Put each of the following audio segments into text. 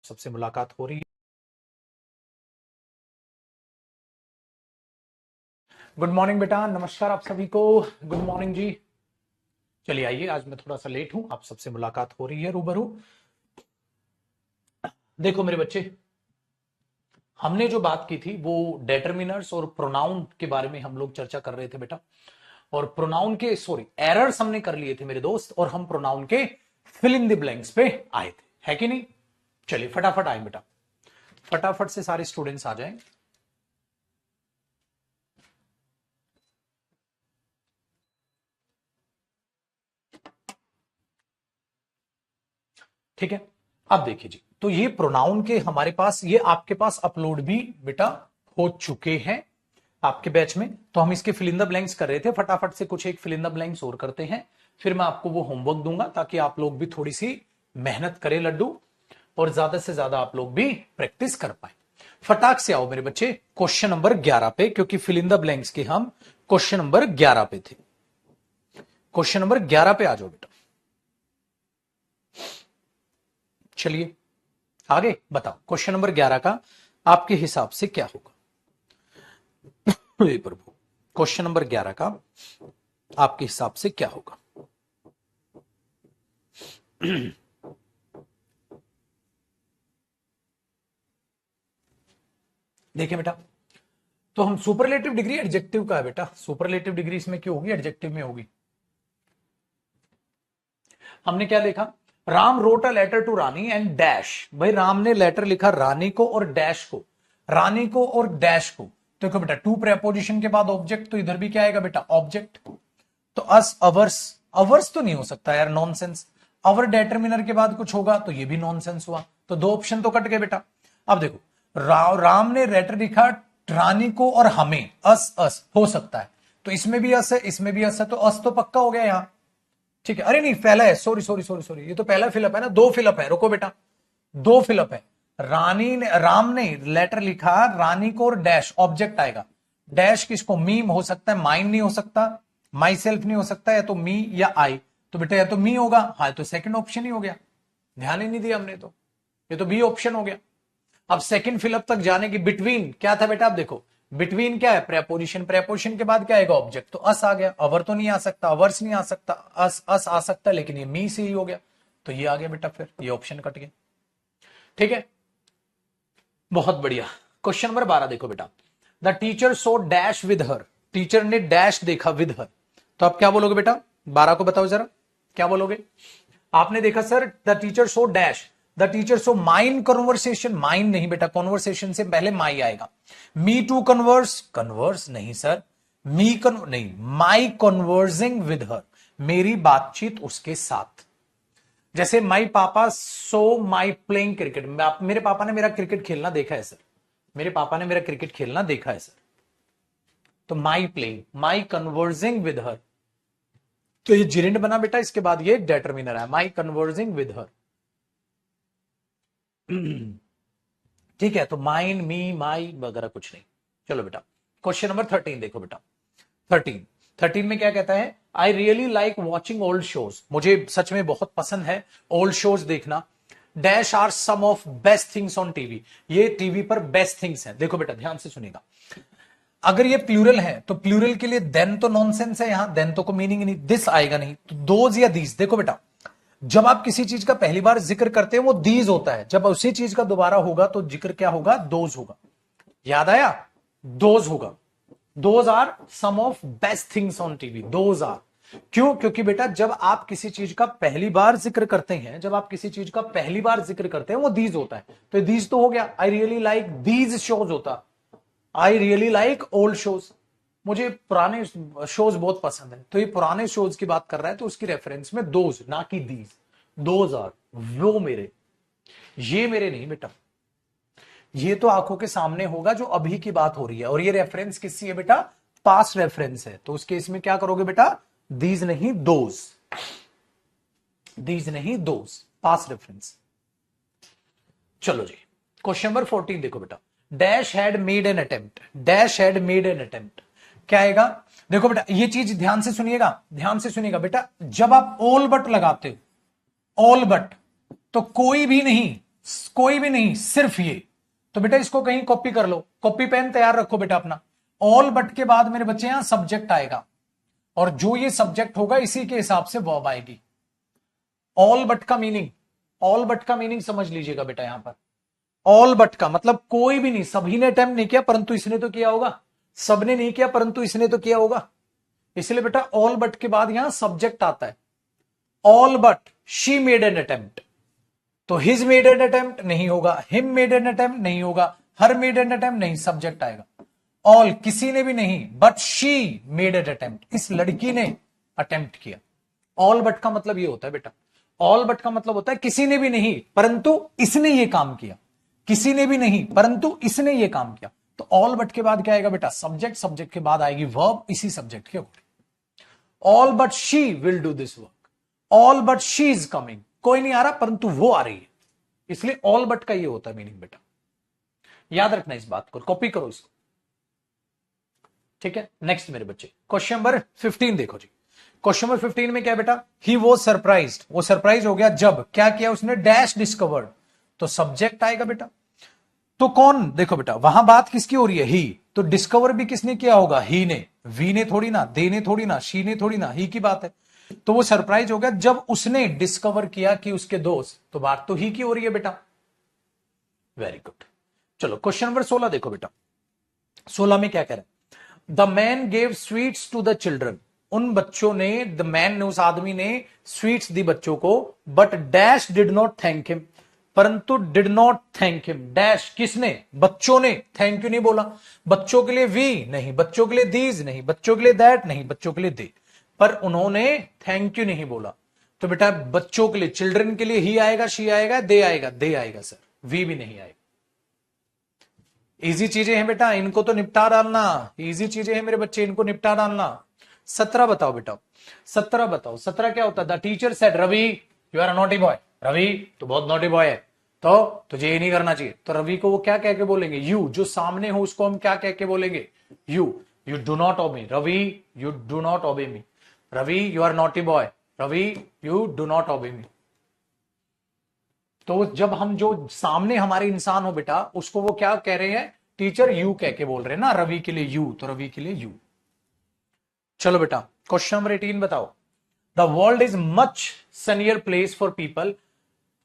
सबसे मुलाकात हो रही है। गुड मॉर्निंग बेटा, नमस्कार आप सभी को। गुड मॉर्निंग जी। चलिए आइए, आज मैं थोड़ा सा लेट हूं, आप सबसे मुलाकात हो रही है रूबरू। देखो मेरे बच्चे, हमने जो बात की थी वो डेटर्मिनर्स और प्रोनाउन के बारे में हम लोग चर्चा कर रहे थे बेटा। और प्रोनाउन के एरर्स हमने कर लिए थे मेरे दोस्त, और हम प्रोनाउन के फिल इन द ब्लैंक्स पे आए थे, है कि नहीं। चलिए फटाफट आए बेटा, फटाफट से सारे स्टूडेंट्स आ जाएं। ठीक है, अब देखिए जी, तो ये प्रोनाउन के हमारे पास, ये आपके पास अपलोड भी बेटा हो चुके हैं आपके बैच में। तो हम इसके फिल इन द ब्लैंक्स कर रहे थे, फटाफट से कुछ एक फिल इन द ब्लैंक्स और करते हैं, फिर मैं आपको वो होमवर्क दूंगा ताकि आप लोग भी थोड़ी सी मेहनत करें लड्डू, और ज्यादा से ज्यादा आप लोग भी प्रैक्टिस कर पाए। फटाक से आओ मेरे बच्चे क्वेश्चन नंबर 11 पे, क्योंकि फिल इन द ब्लैंक्स के हम क्वेश्चन नंबर 11 पे थे। क्वेश्चन नंबर 11 पे आ जाओ बेटा। चलिए आगे बताओ, क्वेश्चन नंबर 11 का आपके हिसाब से क्या होगा। हे प्रभु, क्वेश्चन नंबर 11 का आपके हिसाब से क्या होगा। देखिए बेटा, तो हम सुपरलेटिव डिग्री एडजेक्टिव का है बेटा, सुपरलेटिव डिग्री इसमें क्यों होगी, एडजेक्टिव में होगी। हमने क्या देखा, Ram wrote a letter to Rani and dash. भाई राम ने लेटर लिखा रानी को और डैश को, रानी को और डैश को। देखो बेटा, टू प्रेपोजिशन के बाद ऑब्जेक्ट, तो इधर भी क्या आएगा बेटा, ऑब्जेक्ट। तो अस अवर्स, अवर्स तो नहीं हो सकता यार, नॉनसेंस। अवर डेटर्मिनर के बाद कुछ होगा तो ये भी नॉनसेंस हुआ, तो दो ऑप्शन तो कट गए बेटा। अब देखो, राम ने लेटर लिखा रानी को और हमें, अस अस हो सकता है, तो इसमें भी अस है, इसमें भी अस है, तो अस तो पक्का हो गया यहां। ठीक है, अरे नहीं पहला है, सॉरी सॉरी सॉरी सॉरी, ये तो पहला फिलअप है ना, दो फिलअप है, रुको बेटा, दो फिलअप है। रानी ने, राम ने लेटर लिखा रानी को और डैश, ऑब्जेक्ट आएगा। डैश किसको, मीम हो सकता है, माइन नहीं हो सकता, माई सेल्फ नहीं हो सकता, या तो मी या आई। तो बेटा या तो मी होगा, हाँ तो सेकंड ऑप्शन ही हो गया, ध्यान ही नहीं दिया हमने, तो ये तो बी ऑप्शन हो गया। अब सेकंड फिलअप तक जाने की, बिटवीन क्या था बेटा, आप देखो बिटवीन क्या है, प्रेपोजिशन, प्रेपोजिशन के बाद क्या आएगा, ऑब्जेक्ट, तो अस आ गया। अवर तो नहीं आ सकता, अवर्स नहीं आ सकता, अस अस आ सकता, लेकिन ये मी से ही हो गया, तो ये आ गया बेटा, फिर ये ऑप्शन कट गया। ठीक है, बहुत बढ़िया। क्वेश्चन नंबर 12 देखो बेटा, the teacher so dash with her, teacher ने डैश देखा विद हर, तो आप क्या बोलोगे बेटा, 12 को बताओ जरा, क्या बोलोगे। आपने देखा sir the teacher so dash, the teacher so mine conversation, mine नहीं बेटा, कन्वर्सेशन से पहले माई आएगा। मी टू कन्वर्स, कन्वर्स नहीं सर, मी नहीं, माई कन्वर्सिंग विद हर, मेरी बातचीत उसके साथ। जैसे माई पापा सो माई प्लेइंग क्रिकेट, मेरे पापा ने मेरा क्रिकेट खेलना देखा है सर, मेरे पापा ने मेरा क्रिकेट खेलना देखा है सर, तो my playing, my conversing with her, तो ये जिरेंड बना बेटा, इसके बाद ये डेटर्मिनर है, माई कन्वर्सिंग विद हर। ठीक है, तो माइन मी माई वगैरह कुछ नहीं। चलो बेटा, क्वेश्चन नंबर 13 देखो बेटा, 13 में क्या कहता है, I really like watching old shows, मुझे सच में बहुत पसंद है ओल्ड शोज देखना। Dash are some of best things on TV, ये टीवी पर बेस्ट थिंग्स है। देखो बेटा ध्यान से सुनिएगा, अगर ये प्लूरल है तो प्लूरल के लिए देन तो नॉनसेंस है, यहां देन तो को मीनिंग नहीं, दिस आएगा नहीं, तो दोज या दीज। देखो बेटा, जब आप किसी चीज का पहली बार जिक्र करते हैं वो दीज होता है, जब उसी चीज का दोबारा होगा तो जिक्र क्या होगा, दोज होगा। याद आया, दोज होगा, those are some of best things on TV, those are. क्यों, क्योंकि बेटा जब आप किसी चीज का पहली बार जिक्र करते हैं, जब आप किसी चीज का पहली बार जिक्र करते हैं वो दीज होता है, तो दीज तो हो गया। I really like these shows होता, I really like old shows, मुझे पुराने शोज बहुत पसंद है, तो ये पुराने शोज की बात कर रहा है, तो उसकी रेफरेंस में दोज, ना कि दीज। दोज आर, वो मेरे, ये मेरे नहीं बेटा, ये तो आंखों के सामने होगा जो अभी की बात हो रही है, और ये रेफरेंस किसकी है बेटा, पास्ट रेफरेंस है, तो उस केस में क्या करोगे बेटा, दीज नहीं दोज, दीज नहीं दोज, पास्ट रेफरेंस। चलो जी, क्वेश्चन नंबर 14 देखो बेटा, dash had made an attempt, dash had made an attempt, क्या आएगा। देखो बेटा ये चीज ध्यान से सुनिएगा, ध्यान से सुनिएगा बेटा, जब आप ऑल बट लगाते हो, ऑल बट, तो कोई भी नहीं, कोई भी नहीं, सिर्फ ये। तो बेटा इसको कहीं कॉपी कर लो, कॉपी पेन तैयार रखो बेटा अपना। ऑल बट के बाद मेरे बच्चे यहां सब्जेक्ट आएगा, और जो ये सब्जेक्ट होगा इसी के हिसाब से वर्ब आएगी। ऑल बट का मीनिंग, ऑल बट का मीनिंग समझ लीजिएगा बेटा। यहां पर ऑल बट का मतलब कोई भी नहीं, सभी ने अटेम्प्ट नहीं किया परंतु इसने तो किया होगा, सबने नहीं किया परंतु इसने तो किया होगा। इसलिए बेटा ऑल बट के बाद यहां सब्जेक्ट आता है। All but she made an attempt, तो हिज मेड एन अटेम्प्ट नहीं होगा, हिम मेड एन अटेम्प्ट नहीं होगा, हर मेड एन अटेम्प्ट नहीं, सब्जेक्ट आएगा। ऑल किसी ने भी नहीं, but she made an attempt, इस लड़की ने अटेम्प्ट किया। ऑल बट का मतलब ये होता है बेटा, ऑल बट का मतलब होता है किसी ने भी नहीं परंतु इसने ये काम किया, किसी ने भी नहीं परंतु इसने ये काम किया। तो ऑल बट के बाद क्या आएगा बेटा, सब्जेक्ट, सब्जेक्ट के बाद आएगी वर्ब इसी सब्जेक्ट के according. All but she will do this work, all but she is coming, कोई नहीं आ रहा परंतु वो आ रही है, इसलिए ऑल बट का ये होता है मीनिंग बेटा। याद रखना इस बात को, कॉपी करो इसको, ठीक है। नेक्स्ट मेरे बच्चे क्वेश्चन नंबर 15 देखो जी। क्वेश्चन नंबर 15 में क्या बेटा, ही वॉज सरप्राइज्ड, वो सरप्राइज हो गया जब क्या किया उसने, डैश डिस्कवर्ड, तो सब्जेक्ट आएगा बेटा। तो कौन, देखो बेटा वहां बात किसकी हो रही है, ही, तो डिस्कवर भी किसने किया होगा, ही ने, वी ने थोड़ी ना, दे ने थोड़ी ना, शी ने थोड़ी ना, ही की बात है। तो वो सरप्राइज हो गया जब उसने डिस्कवर किया कि उसके दोस्त, तो बात तो ही की हो रही है बेटा। Very good. चलो क्वेश्चन नंबर 16 देखो बेटा। 16 में क्या कह रहा है, the man gave sweets to the children, उन बच्चों ने, द मैन ने, उस आदमी ने स्वीट्स दी बच्चों को, but dash did not thank him, परंतु did not thank him, dash किसने, बच्चों ने, थैंक यू नहीं बोला। बच्चों के लिए वी नहीं, बच्चों के लिए दीज नहीं, बच्चों के लिए दैट नहीं, बच्चों के लिए दे, पर उन्होंने थैंक यू नहीं बोला। तो बेटा बच्चों के लिए, चिल्ड्रन के लिए ही आएगा, शी आएगा, दे आएगा, दे आएगा सर, वी भी नहीं आएगा। इजी चीजें हैं बेटा, इनको तो निपटा डालना, इजी चीजें हैं मेरे बच्चे, इनको निपटा डालना। 17 बताओ बेटा, 17 बताओ, 17 क्या होता है, the teacher said Ravi you are a naughty boy, Ravi तू बहुत नॉटी बॉय है, तो तुझे ये नहीं करना चाहिए। तो रवि को वो क्या कह के बोलेंगे, यू, जो सामने हो उसको हम क्या कह के बोलेंगे, यू, यू डू नॉट ओबे Ravi, you do not obey me, Ravi you are naughty boy, Ravi you do not obey me. तो जब हम, जो सामने हमारे इंसान हो बेटा, उसको वो क्या कह रहे हैं, टीचर यू कह के बोल रहे हैं ना, रवि के लिए यू, तो रवि के लिए यू। चलो बेटा क्वेश्चन नंबर 18 बताओ, the world is much sunnier place for people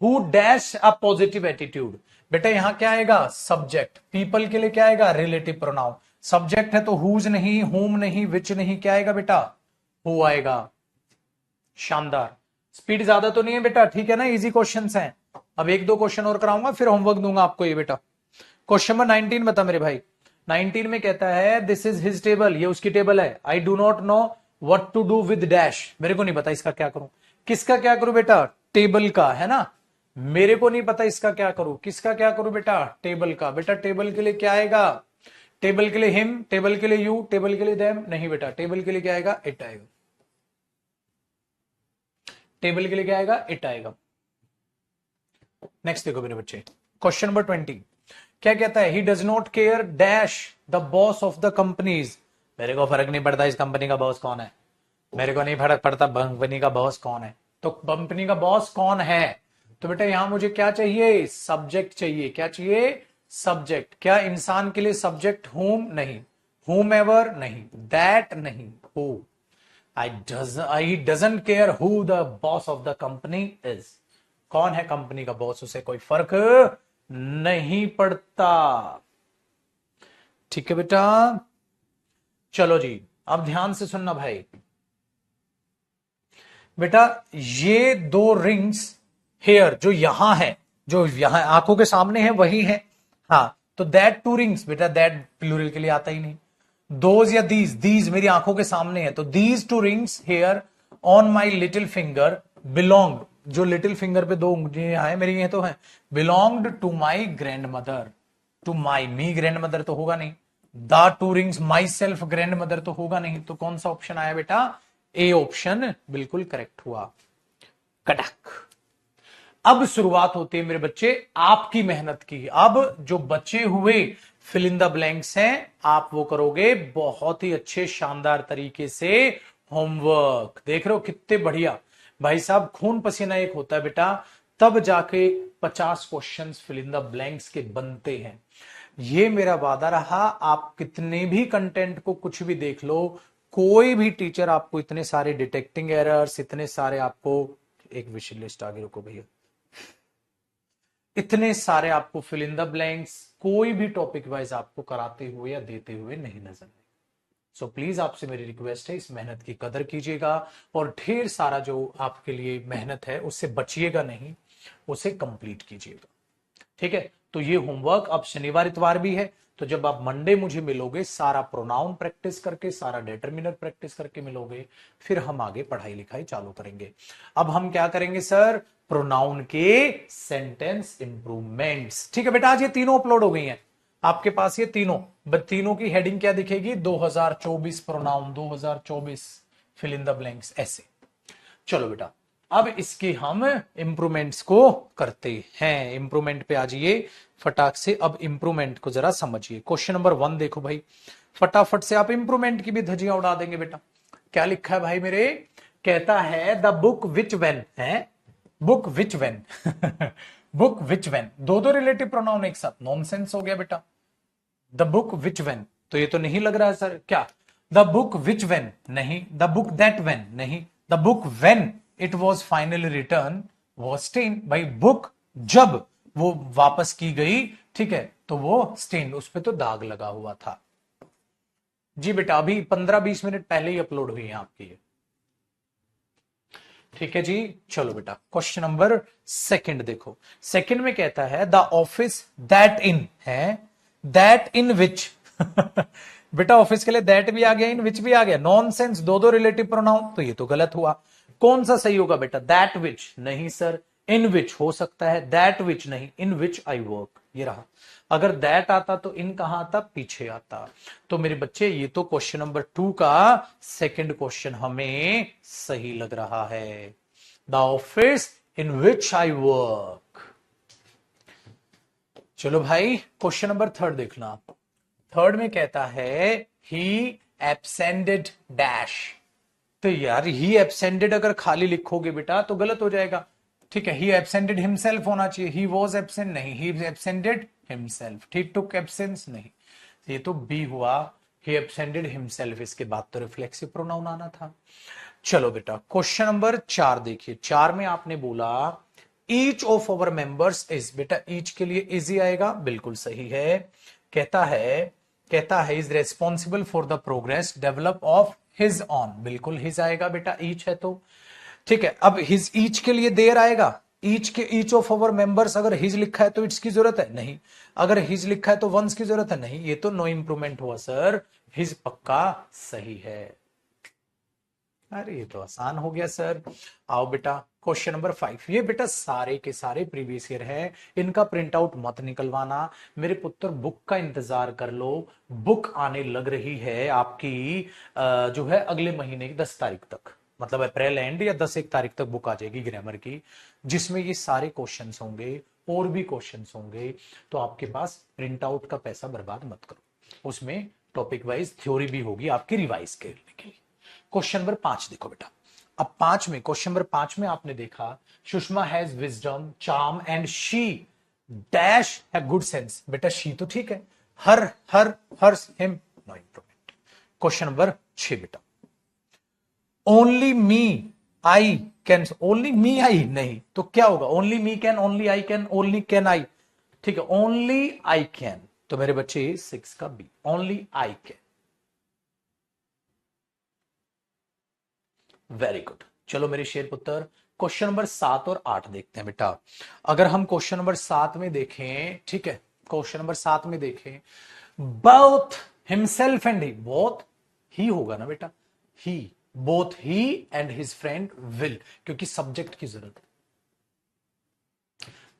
who dash a positive attitude. बेटा यहां क्या आएगा, सब्जेक्ट, पीपल के लिए क्या आएगा, रिलेटिव प्रोनाउन, सब्जेक्ट है तो हुज नहीं, हुम नहीं, विच नहीं, क्या आएगा बेटा, हु आएगा। शानदार, स्पीड ज्यादा तो नहीं है बेटा, ठीक है ना, इजी क्वेश्चंस हैं। अब एक दो क्वेश्चन और कराऊंगा फिर होमवर्क दूंगा आपको ये बेटा। क्वेश्चन नंबर 19 बता मेरे भाई। 19 में कहता है दिस इज हिज टेबल, ये उसकी टेबल है, I do not know what to do with dash, मेरे को नहीं पता इसका क्या करूं, किसका क्या करूं बेटा, टेबल का, है ना, मेरे को नहीं पता इसका क्या करूं, किसका क्या करूं बेटा, टेबल का। बेटा टेबल के लिए क्या आएगा, टेबल के लिए हिम, टेबल के लिए यू, टेबल के लिए देम नहीं बेटा, टेबल के लिए क्या आएगा, इट आएगा, टेबल के लिए क्या आएगा, इट आएगा। नेक्स्ट देखो मेरे बच्चे, क्वेश्चन नंबर 20 क्या कहता है, he does not care dash the boss of the companies, मेरे को फर्क नहीं पड़ता इस कंपनी का बॉस कौन है, मेरे को नहीं फर्क पड़ता कंपनी का बॉस कौन है, तो कंपनी का बॉस कौन है। तो बेटा यहां मुझे क्या चाहिए, सब्जेक्ट चाहिए, क्या चाहिए, सब्जेक्ट। क्या इंसान के लिए सब्जेक्ट हुम नहीं, हुम एवर नहीं, दैट नहीं, who, I doesn't care who the boss of the company is, कौन है कंपनी का बॉस, उसे कोई फर्क नहीं पड़ता। ठीक है बेटा, चलो जी अब ध्यान से सुनना भाई। बेटा ये दो रिंग्स हेयर जो यहां है, जो यहां आंखों के सामने है वही है, हाँ, तो दैट टू रिंग्स, बेटा दैट प्लूरल के लिए आता ही नहीं, दोज या दीज, दीज मेरी आंखों के सामने है, तो these two rings here on my little finger belong, जो लिटिल फिंगर पे दो उंगलियां हैं मेरी, ये तो है, belonged to my grandmother, to my, me grandmother तो होगा नहीं, the two rings myself grandmother तो होगा नहीं, तो कौन सा ऑप्शन आया बेटा, ए ऑप्शन बिल्कुल करेक्ट हुआ। कटक। अब शुरुआत होती है मेरे बच्चे आपकी मेहनत की। अब जो बचे हुए फिल इन द ब्लैंक्स हैं आप वो करोगे बहुत ही अच्छे शानदार तरीके से होमवर्क। देख रहे हो कितने बढ़िया भाई साहब, खून पसीना एक होता है बेटा, तब जाके 50 questions fill in the blanks के बनते हैं। ये मेरा वादा रहा, आप कितने भी कंटेंट को कुछ भी देख लो, कोई भी टीचर आपको इतने सारे डिटेक्टिंग एरर्स, इतने सारे आपको, एक विश लिस्ट आगे रुको भैया, इतने सारे आपको फिल इन द ब्लैंक्स कोई भी टॉपिक वाइज आपको कराते हुए या देते हुए नहीं नजर आए। सो प्लीज आपसे मेरी रिक्वेस्ट है, इस मेहनत की कदर कीजिएगा और ढेर सारा जो आपके लिए मेहनत है उससे बचिएगा नहीं, उसे कंप्लीट कीजिएगा। ठीक है, तो ये होमवर्क अब शनिवार इतवार भी है, तो जब आप मंडे मुझे मिलोगे सारा प्रोनाउन प्रैक्टिस करके, सारा डिटरमिनर प्रैक्टिस करके मिलोगे, फिर हम आगे पढ़ाई लिखाई चालू करेंगे। अब हम क्या करेंगे सर, प्रोनाउन के सेंटेंस इंप्रूवमेंट्स। ठीक है बेटा, आज ये तीनों अपलोड हो गई हैं आपके पास, ये तीनों की हेडिंग क्या दिखेगी, 2024 pronoun 2024 fill in the blanks, ऐसे। चलो बेटा, अब इसके हम इंप्रूवमेंट्स को करते हैं। इंप्रूवमेंट पे आ जाइए फटाक से, अब इंप्रूवमेंट को जरा समझिए। क्वेश्चन नंबर 1 देखो भाई, फटाफट से आप इंप्रूवमेंट की भी धज्जियां उड़ा देंगे बेटा। क्या लिखा है भाई मेरे, कहता है द बुक विच वेन है, book which when book which when, दो रिलेटिव प्रोनाउन एक साथ, नॉनसेंस हो गया बेटा। द बुक विच वेन, तो ये तो नहीं लग रहा है सर, क्या द बुक विच वेन नहीं, द बुक दैट वेन नहीं, the book when it was finally return was stain. भाई बुक जब वो वापस की गई, ठीक है, तो वो स्टेन, उस पर तो दाग लगा हुआ था। जी बेटा, अभी 15-20 मिनट पहले ही अपलोड हुई है आपकी ये। ठीक है जी, चलो बेटा क्वेश्चन नंबर 2 देखो। सेकंड में कहता है द ऑफिस दैट इन है, दैट इन विच बेटा ऑफिस के लिए दैट भी आ गया, इन विच भी आ गया, नॉनसेंस, दो रिलेटिव प्रोनाउन, तो ये तो गलत हुआ। कौन सा सही होगा बेटा, दैट विच नहीं सर, इन विच हो सकता है, दैट विच नहीं, इन विच आई वर्क, ये रहा। अगर दैट आता तो इन कहां आता, पीछे आता। तो मेरे बच्चे ये तो क्वेश्चन नंबर 2 का सेकंड क्वेश्चन हमें सही लग रहा है, the office in which I work. चलो भाई क्वेश्चन नंबर 3 देखना। थर्ड में कहता है ही एब्सेंडेड डैश, तो यार ही एब्सेंडेड अगर खाली लिखोगे बेटा तो गलत हो जाएगा। ठीक है, ही एब्सेंडेड हिमसेल्फ होना चाहिए, ही वॉज एब्सेंट नहीं, ही एब्सेंडेड हिमसेल्फ, ही टुक एब्सेंस नहीं, ये तो बी हुआ, ही एब्सेंडेड हिमसेल्फ, इसके बाद तो रिफ्लेक्सिव प्रोनाउन आना था। चलो बेटा क्वेश्चन नंबर 4 देखिए। 4 में आपने बोला each of our members is, बेटा ईच के लिए इज ही आएगा, बिल्कुल सही है। कहता है is responsible for the progress develop of his on, बिल्कुल हिज आएगा बेटा, ईच है तो। ठीक है, अब हिज ईच के लिए देर आएगा, ईच के ईच ऑफ अवर मेंबर्स, अगर हिज लिखा है तो इट्स की जरूरत है नहीं, अगर हिज लिखा है तो वंस की जरूरत है नहीं, ये तो नो इंप्रूवमेंट हुआ सर, हिज पक्का सही है। अरे ये तो आसान हो गया सर। आओ बेटा क्वेश्चन नंबर 5, ये बेटा सारे के सारे प्रीवियस ईयर है, इनका प्रिंट आउट मत निकलवाना मेरे पुत्र, बुक का इंतजार कर लो। बुक आने लग रही है आपकी जो है अगले महीने की 10 तारीख तक, मतलब अप्रैल एंड या 10-1 तारीख तक बुक आ जाएगी ग्रामर की, जिसमें ये सारे क्वेश्चंस होंगे और भी क्वेश्चंस होंगे। तो आपके पास प्रिंट आउट का पैसा बर्बाद मत करो, उसमें टॉपिक वाइज थ्योरी भी होगी आपकी रिवाइज करने के लिए। क्वेश्चन नंबर 5 देखो बेटा। अब क्वेश्चन नंबर 5 में आपने देखा Sushma has wisdom charm and she dash है गुड सेंस, बेटा शी तो ठीक है, her him no improvement. Question number 6 बेटा, only me I can, only me I नहीं तो क्या होगा, only me can, only I can, only can I, ठीक है, ओनली आई कैन, तो मेरे बच्चे 6 का B, only I can. Very good, चलो मेरे शेर पुत्र क्वेश्चन नंबर 7 और 8 देखते हैं बेटा। अगर हम क्वेश्चन नंबर 7 में देखें, ठीक है, क्वेश्चन नंबर 7 में देखें, both himself and he, both he होगा ना बेटा, he, both he and his friend will, क्योंकि सब्जेक्ट की जरूरत है।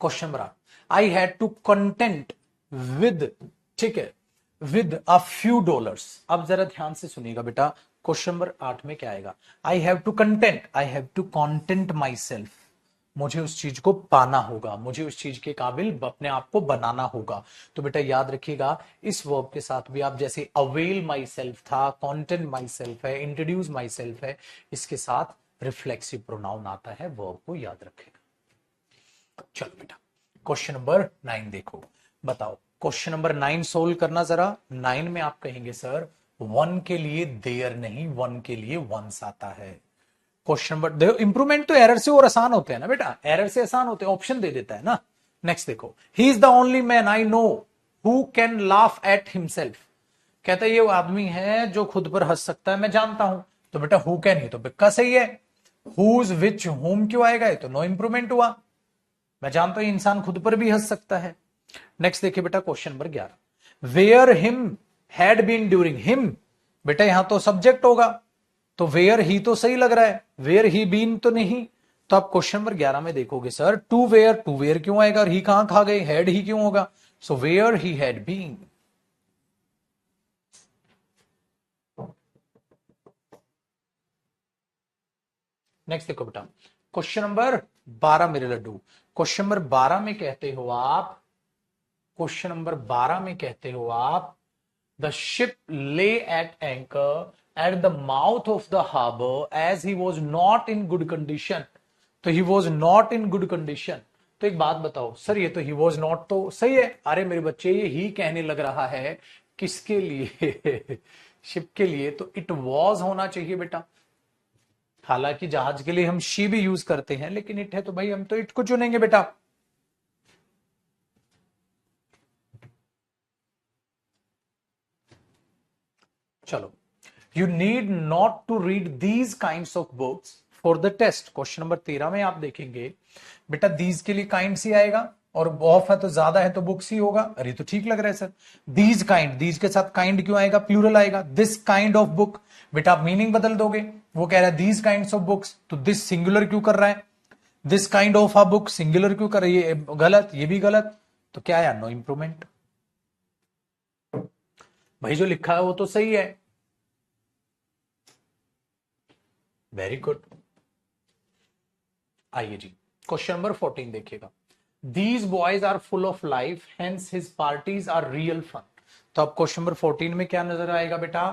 Question number 8, I had to content with, ठीक है, विद अ फ्यू डॉलर्स। अब जरा ध्यान से सुनिएगा बेटा, क्वेश्चन नंबर 8 में क्या आएगा, I have to content myself, मुझे उस चीज को पाना होगा, मुझे उस चीज के काबिल अपने आप को बनाना होगा। तो बेटा याद रखिएगा इस वर्ब के साथ भी आप, जैसे अवेल माई सेल्फ था, कंटेंट माई सेल्फ है, इंट्रोड्यूस माई सेल्फ है, इसके साथ रिफ्लेक्सिव प्रोनाउन आता है, वर्ब को याद रखेगा। चलो बेटा क्वेश्चन नंबर 9 देखो, बताओ क्वेश्चन नंबर 9 सोल्व करना जरा। 9 में आप कहेंगे सर 1 के लिए देयर नहीं, 1 के लिए वंस आता है। क्वेश्चन नंबर देखो, इंप्रूवमेंट तो एरर से और आसान होते हैं ना बेटा, एरर से आसान होते हैं, ऑप्शन दे देता है ना। नेक्स्ट देखो, he is the only man I know who can laugh at himself. कहता है ये वो आदमी है जो खुद पर हंस सकता है, मैं जानता हूं। तो बेटा हु कैन, ही तो बिक्का सही है। हुज, विच, होम क्यों आएगा, ये तो नो इंप्रूवमेंट हुआ। मैं जानता हूं इंसान खुद पर भी हंस सकता है। नेक्स्ट देखिए बेटा question number 11, where him had been during him. बेटा यहां तो सब्जेक्ट होगा, तो वेयर ही तो सही लग रहा है, वेयर ही बीन तो नहीं। तो आप क्वेश्चन नंबर 11 में देखोगे सर टू वेयर क्यों आएगा, और ही कहां खा गए, हैड ही क्यों होगा। So where he had been. Next देखो बेटा क्वेश्चन नंबर 12 मेरे लड्डू। क्वेश्चन नंबर 12 में कहते हो आप, क्वेश्चन नंबर 12 में कहते हो आप, the ship lay at anchor at the mouth of the harbour as he was not in good condition. तो he was not in good condition. तो एक बात बताओ सर, ये तो ही वॉज नॉट तो सही है। अरे मेरे बच्चे ये ही कहने लग रहा है किसके लिए शिप के लिए, तो इट वॉज होना चाहिए बेटा। हालांकि जहाज के लिए हम शी भी यूज करते हैं, लेकिन इट है तो भाई हम तो इट को चुनेंगे बेटा। चलो, you need not to read these kind of books for the test. Question number 13 में आप देखेंगे बेटा दीज के लिए काइंड ही आएगा, और ऑफ है तो ज्यादा है तो बुक्स ही होगा। अरे तो ठीक लग रहा है सर, दीज काइंड, दीज के साथ काइंड क्यों आएगा, प्लूरल आएगा। दिस काइंड ऑफ बुक, बेटा आप मीनिंग बदल दोगे। वो कह रहा है दीज काइंड ऑफ बुक्स, तो दिस सिंगुलर क्यों कर रहा है, this kind of a book singular क्यों कर रही है, ये गलत, ये भी गलत। तो क्या है, नो इंप्रूवमेंट। भाई जो लिखा है वो तो सही है, वेरी गुड। आइए जी क्वेश्चन नंबर 14 देखिएगा, these boys are full of life hence his parties are real fun. तो अब क्वेश्चन नंबर 14 में क्या नजर आएगा बेटा,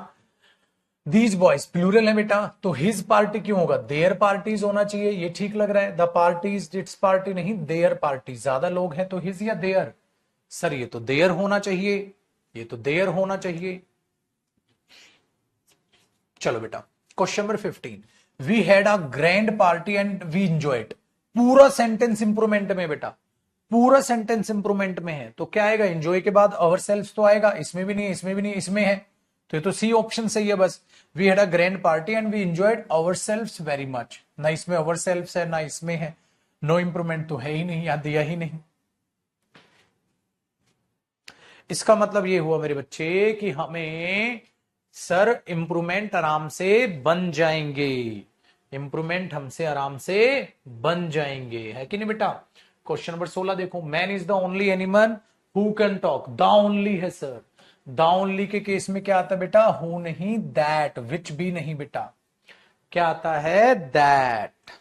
दीज बॉयज प्लूरल है बेटा, तो हिज पार्टी क्यों होगा, देयर पार्टीज होना चाहिए, ये ठीक लग रहा है। द पार्टीज, इट्स पार्टी नहीं, देयर पार्टी, ज्यादा लोग हैं तो हिज या देयर। सर ये तो देयर होना चाहिए, ये तो देयर होना चाहिए। चलो बेटा question number 15, we had a grand party and we enjoy it. पूरा सेंटेंस इंप्रूवमेंट में बेटा, पूरा सेंटेंस इंप्रूवमेंट में है, तो क्या आएगा, एंजॉय के बाद अवर सेल्फ तो आएगा, इसमें भी नहीं, इसमें भी नहीं, इसमें है, तो ये तो सी ऑप्शन सही है बस। We had a grand party and we enjoyed ourself very much, ना इसमें अवर सेल्फ है ना इसमें है, नो इंप्रूवमेंट तो है ही नहीं, या दिया ही नहीं। इसका मतलब ये हुआ मेरे बच्चे कि हमें सर इंप्रूवमेंट आराम से बन जाएंगे, इंप्रूवमेंट हमसे आराम से बन जाएंगे, है कि नहीं बेटा। क्वेश्चन नंबर 16 देखो, man is the only animal who can talk. The only है सर, द ओनली के केस में क्या आता है बेटा, हु नहीं, दैट, विच भी नहीं बेटा, क्या आता है, दैट।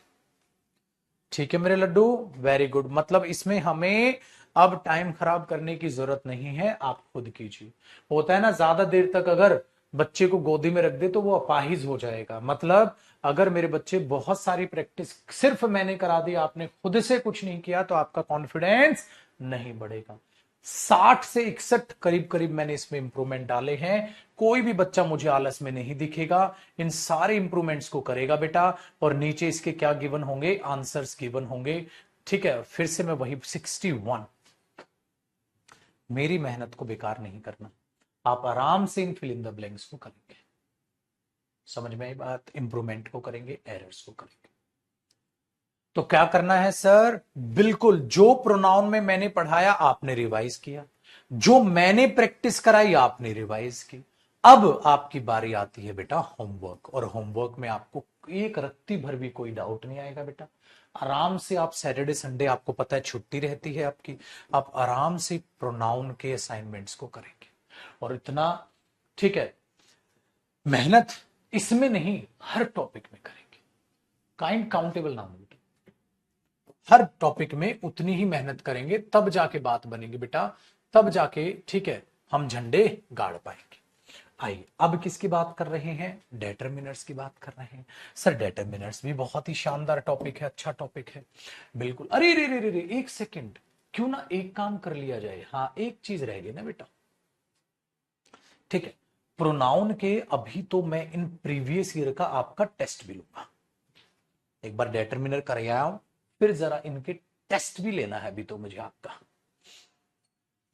ठीक है मेरे लड्डू, वेरी गुड। मतलब इसमें हमें अब टाइम खराब करने की जरूरत नहीं है, आप खुद कीजिए। होता है ना ज्यादा देर तक अगर बच्चे को गोदी में रख दे तो वो अपाहिज हो जाएगा। मतलब अगर मेरे बच्चे बहुत सारी प्रैक्टिस सिर्फ मैंने करा दी, आपने खुद से कुछ नहीं किया, तो आपका कॉन्फिडेंस नहीं बढ़ेगा। 60 से 61 करीब करीब मैंने इसमें इंप्रूवमेंट डाले हैं। कोई भी बच्चा मुझे आलस में नहीं दिखेगा, इन सारे इंप्रूवमेंट्स को करेगा बेटा, और नीचे इसके क्या गिवन होंगे, आंसर्स गिवन होंगे। ठीक है, फिर से मैं वही 61, मेरी मेहनत को बेकार नहीं करना, आप आराम से इन फिल इन द ब्लैंक्स को करेंगे। समझ में आई बात, इंप्रूवमेंट को करेंगे, एरर्स को करेंगे। तो क्या करना है सर, बिल्कुल जो प्रोनाउन में मैंने पढ़ाया आपने रिवाइज किया, जो मैंने प्रैक्टिस कराई आपने रिवाइज की। अब आपकी बारी आती है बेटा होमवर्क, और होमवर्क में आपको एक रत्ती भर भी कोई डाउट नहीं आएगा बेटा। आराम से आप सैटरडे संडे, आपको पता है छुट्टी रहती है आपकी, आप आराम से प्रोनाउन के असाइनमेंट्स को करेंगे। और इतना, ठीक है, मेहनत इसमें नहीं हर टॉपिक में करेंगे, काइंड काउंटेबल ना हो, हर टॉपिक में उतनी ही मेहनत करेंगे, तब जाके बात बनेगी बेटा, तब जाके ठीक है हम झंडे गाड़ पाएंगे। आइए अब किसकी बात कर रहे हैं, डेटरमिनर्स की बात कर रहे हैं। सर डेटरमिनर्स भी बहुत ही शानदार टॉपिक है, अच्छा टॉपिक है, बिल्कुल। अरे रे रे रे रे, एक सेकंड, क्यों ना एक काम कर लिया जाए, हाँ एक चीज रह गई ना बेटा, ठीक है। प्रोनाउन के अभी तो मैं इन प्रीवियस ईयर का आपका टेस्ट भी लूंगा, एक बार डेटरमिनर कर आया हूं, फिर जरा इनके टेस्ट भी लेना है अभी तो मुझे आपका,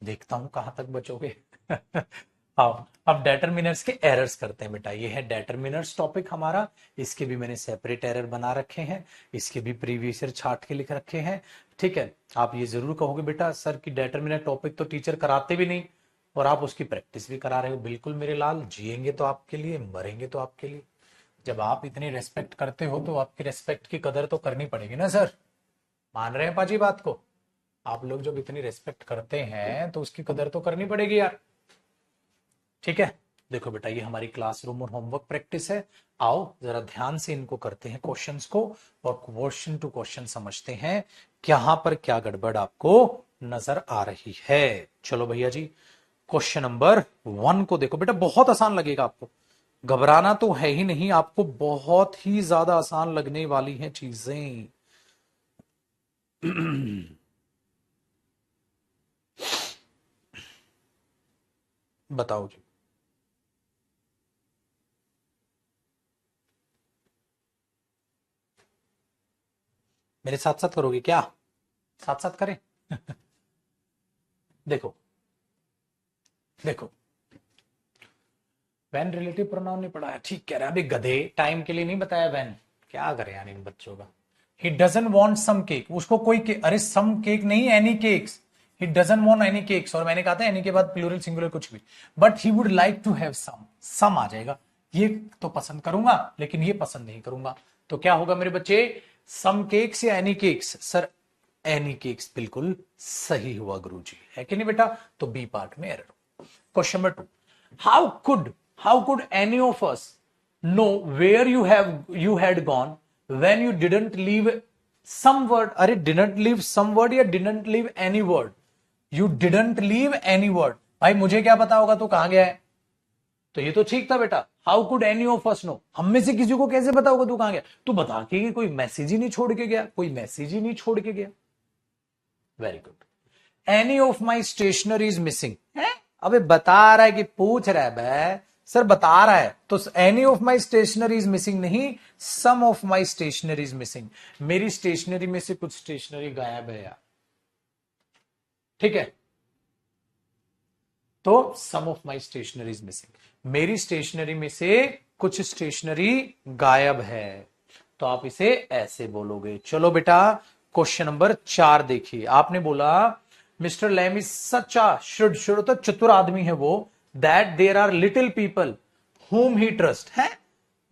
देखता हूं कहां तक बचोगे। आओ अब डेटरमिनर्स के एरर्स करते हैं बेटा, ये है डेटरमिनर्स टॉपिक हमारा, इसके भी मैंने सेपरेट एरर बना रखे हैं, इसके भी प्रीवियस ईयर छाट के लिख रखे हैं, ठीक है। आप ये जरूर कहोगे बेटा सर की डेटरमिनर टॉपिक तो टीचर कराते भी नहीं और आप उसकी प्रैक्टिस भी करा रहे हो, बिल्कुल मेरे लाल, जिएंगे तो आपके लिए, मरेंगे तो आपके लिए। जब आप इतनी रेस्पेक्ट करते हो तो आपकी रेस्पेक्ट की कदर तो करनी पड़ेगी ना सर, मान रहे हैं पाजी बात को, आप लोग जब इतनी रेस्पेक्ट करते हैं तो उसकी कदर तो करनी पड़ेगी यार, ठीक है। देखो बेटा ये हमारी क्लासरूम और होमवर्क प्रैक्टिस है, आओ जरा ध्यान से इनको करते हैं क्वेश्चंस को, और क्वेश्चन टू क्वेश्चन समझते हैं कहां पर क्या गड़बड़ आपको नजर आ रही है। चलो भैया जी क्वेश्चन नंबर 1 को देखो बेटा, बहुत आसान लगेगा आपको, घबराना तो है ही नहीं, आपको बहुत ही ज्यादा आसान लगने वाली हैं चीजें। बताओ जी, मेरे साथ साथ करोगे क्या, साथ साथ करें। देखो देखो, वैन रिलेटिव प्रोनाउन नहीं पढ़ाया, ठीक कह रहा है, अभी गधे टाइम के लिए नहीं बताया वैन, क्या करें यार इन बच्चों का। He doesn't want some cake, उसको कोई अरे सम केक नहीं, any cakes, he doesn't want any cakes, और मैंने कहा था एनी के बाद प्लूरल सिंगुलर कुछ भी, but he would like to have some आ जाएगा, ये तो पसंद करूंगा लेकिन ये पसंद नहीं करूंगा, तो क्या होगा मेरे बच्चे, सम केक्स या any cakes, sir any cakes बिल्कुल सही हुआ गुरुजी, है कि नहीं बेटा, तो बी पार्ट में error. Question number 2, how could how could any of us know where you had gone when you didn't leave some word, अरे didn't leave some word या didn't leave any word, you didn't leave any word, भाई मुझे क्या पता होगा तू कहां गया है, तो ये तो ठीक था बेटा, how could any of us know, हम में से किसी को कैसे पता होगा तू कहां गया, तू बता के कोई मैसेज ही नहीं छोड़ के गया, कोई मैसेज ही नहीं छोड़ के गया, very good. Any of my stationery is missing है, अबे बता रहा है कि पूछ रहा है बे, सर बता रहा है, तो any of my stationery is missing नहीं, some of my stationery is missing, मेरी स्टेशनरी में से कुछ स्टेशनरी गायब है यार, ठीक है, तो some of my stationery is missing, मेरी स्टेशनरी में से कुछ स्टेशनरी गायब है, तो आप इसे ऐसे बोलोगे। चलो बेटा क्वेश्चन नंबर 4 देखिए, आपने बोला Mr Lamb is such a shrewd तो चतुर आदमी है वो, that there are little people whom he trust है,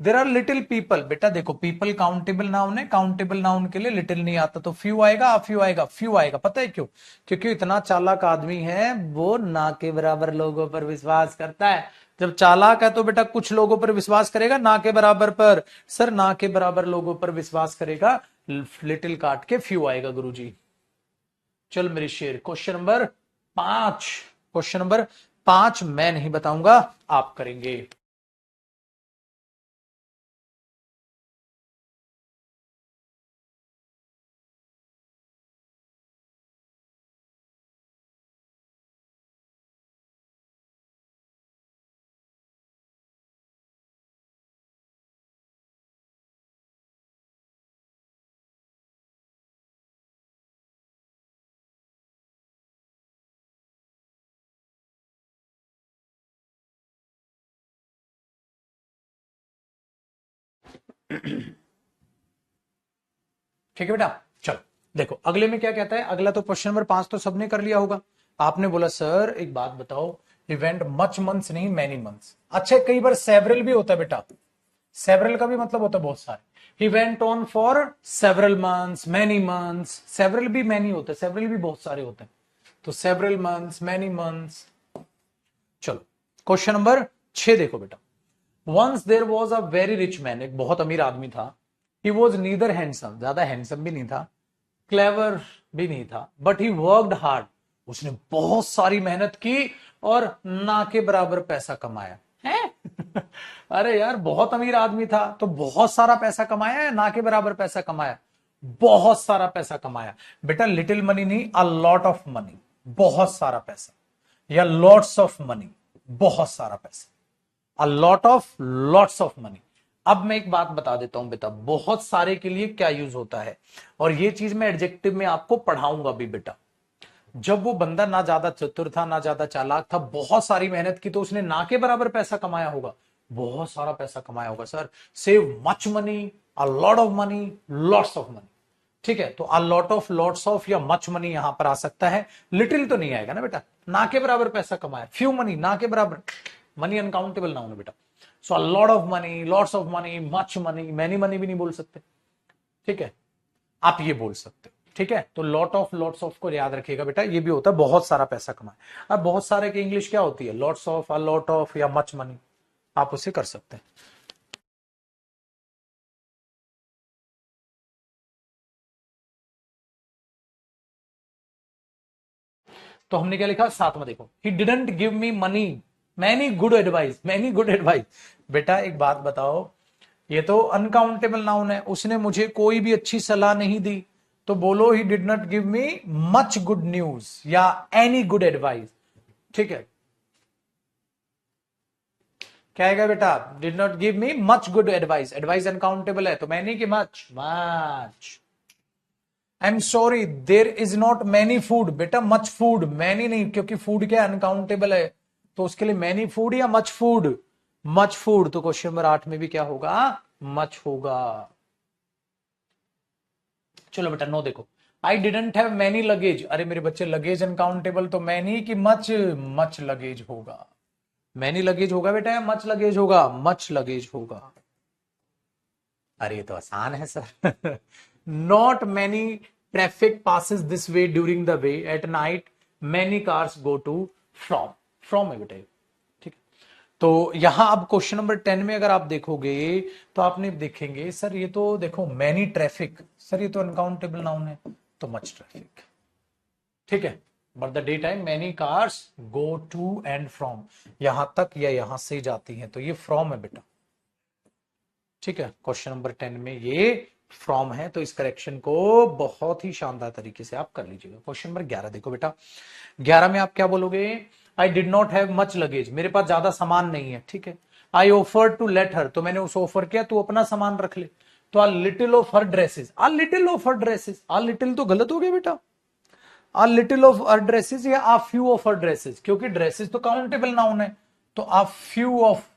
देर आर लिटिल पीपल, बेटा देखो पीपल काउंटेबल नाउन है, काउंटेबल नाउन के लिए लिटिल नहीं आता, तो फ्यू आएगा, फ्यू आएगा, फ्यू आएगा, पता है क्यों, क्योंकि इतना चालाक आदमी है वो ना के बराबर लोगों पर विश्वास करता है, जब चालाक है तो बेटा कुछ लोगों पर विश्वास करेगा, ना के बराबर पर, सर ना के बराबर लोगों पर विश्वास करेगा, लिटिल काट के फ्यू आएगा गुरुजी। चल मेरे शेर क्वेश्चन नंबर 5, क्वेश्चन नंबर 5 मैं नहीं बताऊंगा, आप करेंगे। ठीक है बेटा, चलो देखो अगले में क्या कहता है, अगला तो क्वेश्चन नंबर 5 तो सबने कर लिया होगा, आपने बोला सर एक बात बताओ, इवेंट मच मंथ्स नहीं मैनी मंथ्स, अच्छा कई बार सेवरल भी होता है बेटा, सेवरल का भी मतलब होता है बहुत सारे, he went on for several months, many months, several भी मैनी होता है, सेवरल भी बहुत सारे होते हैं, तो सेवरल मंथ्स, मैनी मंथ्स। चलो क्वेश्चन नंबर 6 देखो बेटा, once there was a very rich man, एक बहुत अमीर आदमी था, ही वॉज नीदर हैंडसम, ज्यादा हैंडसम भी नहीं था, क्लेवर भी नहीं था, बट ही वर्कड हार्ड, उसने बहुत सारी मेहनत की और ना के बराबर पैसा कमाया है, अरे यार बहुत अमीर आदमी था तो बहुत सारा पैसा कमाया या ना के बराबर पैसा कमाया? बहुत सारा पैसा कमाया बेटा, लिटिल मनी नहीं, अ लॉट ऑफ मनी, बहुत सारा पैसा, या लॉट्स ऑफ मनी, बहुत सारा पैसा, अ lot of lots of money. अब मैं एक बात बता देता हूं बेटा, बहुत सारे के लिए क्या यूज होता है, और ये चीज मैं एडजेक्टिव में आपको पढ़ाऊंगा भी बेटा। जब वो बंदा ना ज्यादा चतुर था, ना ज्यादा चालाक था, बहुत सारी मेहनत की, तो उसने ना के बराबर पैसा कमाया होगा, बहुत सारा पैसा कमाया होगा sir. Save much money, a lot of money, lots of money. ठीक है, तो अ लॉट ऑफ, लॉट्स ऑफ या मच मनी यहां पर आ सकता है, लिटिल तो नहीं आएगा ना बेटा। ना के बराबर पैसा कमाया, फ्यू मनी, ना के बराबर, मनी अनकाउंटेबल नाउन है बेटा। So a lot of money, lots of money, much money, many money भी नहीं बोल सकते। ठीक है, आप ये बोल सकते हो। ठीक है, तो लॉट ऑफ, लॉट्स ऑफ को याद रखिएगा बेटा, ये भी होता है बहुत सारा पैसा कमाए। अब बहुत सारे की इंग्लिश क्या होती है, lots of, a lot of या मच मनी, आप उसे कर सकते हैं। तो हमने क्या लिखा साथ में, देखो, he didn't give me money, many good advice, many good advice. बेटा एक बात बताओ, ये तो अनकाउंटेबल नाउन है, उसने मुझे कोई भी अच्छी सलाह नहीं दी, तो बोलो he did not give me much good news या एनी गुड एडवाइस। ठीक है, क्या है बेटा, did not give me much good advice, advice uncountable है, तो मैनी की much, much. I am sorry there is not many food, बेटा मच फूड, मैनी नहीं, क्योंकि फूड क्या अनकाउंटेबल है, तो उसके लिए मैनी फूड या मच फूड, मच फूड। तो क्वेश्चन नंबर 8 में भी क्या होगा, मच होगा। चलो बेटा 9 देखो, I didn't have many luggage, अरे मेरे बच्चे लगेज अनकाउंटेबल, तो मैनी की मच, मच लगेज होगा। मैनी लगेज होगा बेटा या मच लगेज होगा, मच लगेज होगा। अरे ये तो आसान है sir. Not many traffic passes this way during the way at night, many cars go to from, from है बेटा। ठीक है, तो यहां अब क्वेश्चन नंबर 10 में अगर आप देखोगे तो आपने देखेंगे सर ये तो देखो मैनी ट्रैफिक, सर ये तो अनकाउंटेबल नाउन है, तो मच ट्रैफिक। ठीक है, but the day time many cars go to and from, यहां तक या यहां से जाती हैं, तो ये फ्रॉम है बेटा। ठीक है, क्वेश्चन नंबर 10 में ये फ्रॉम है, तो इस करेक्शन को बहुत ही शानदार तरीके से आप कर लीजिएगा। क्वेश्चन नंबर 11 देखो बेटा, 11 में आप क्या बोलोगे, I did not have much luggage, मेरे पास ज्यादा सामान नहीं है। ठीक है, I offer to let her, तो मैंने उस ऑफर किया तू अपना सामान रख ले, तो a little of her dresses, a little of her dresses, a little तो गलत हो गया बेटा, a little of her dresses या a few of her dresses, क्योंकि ड्रेसेस तो काउंटेबल नाउन है, तो आ फ्यू ऑफ,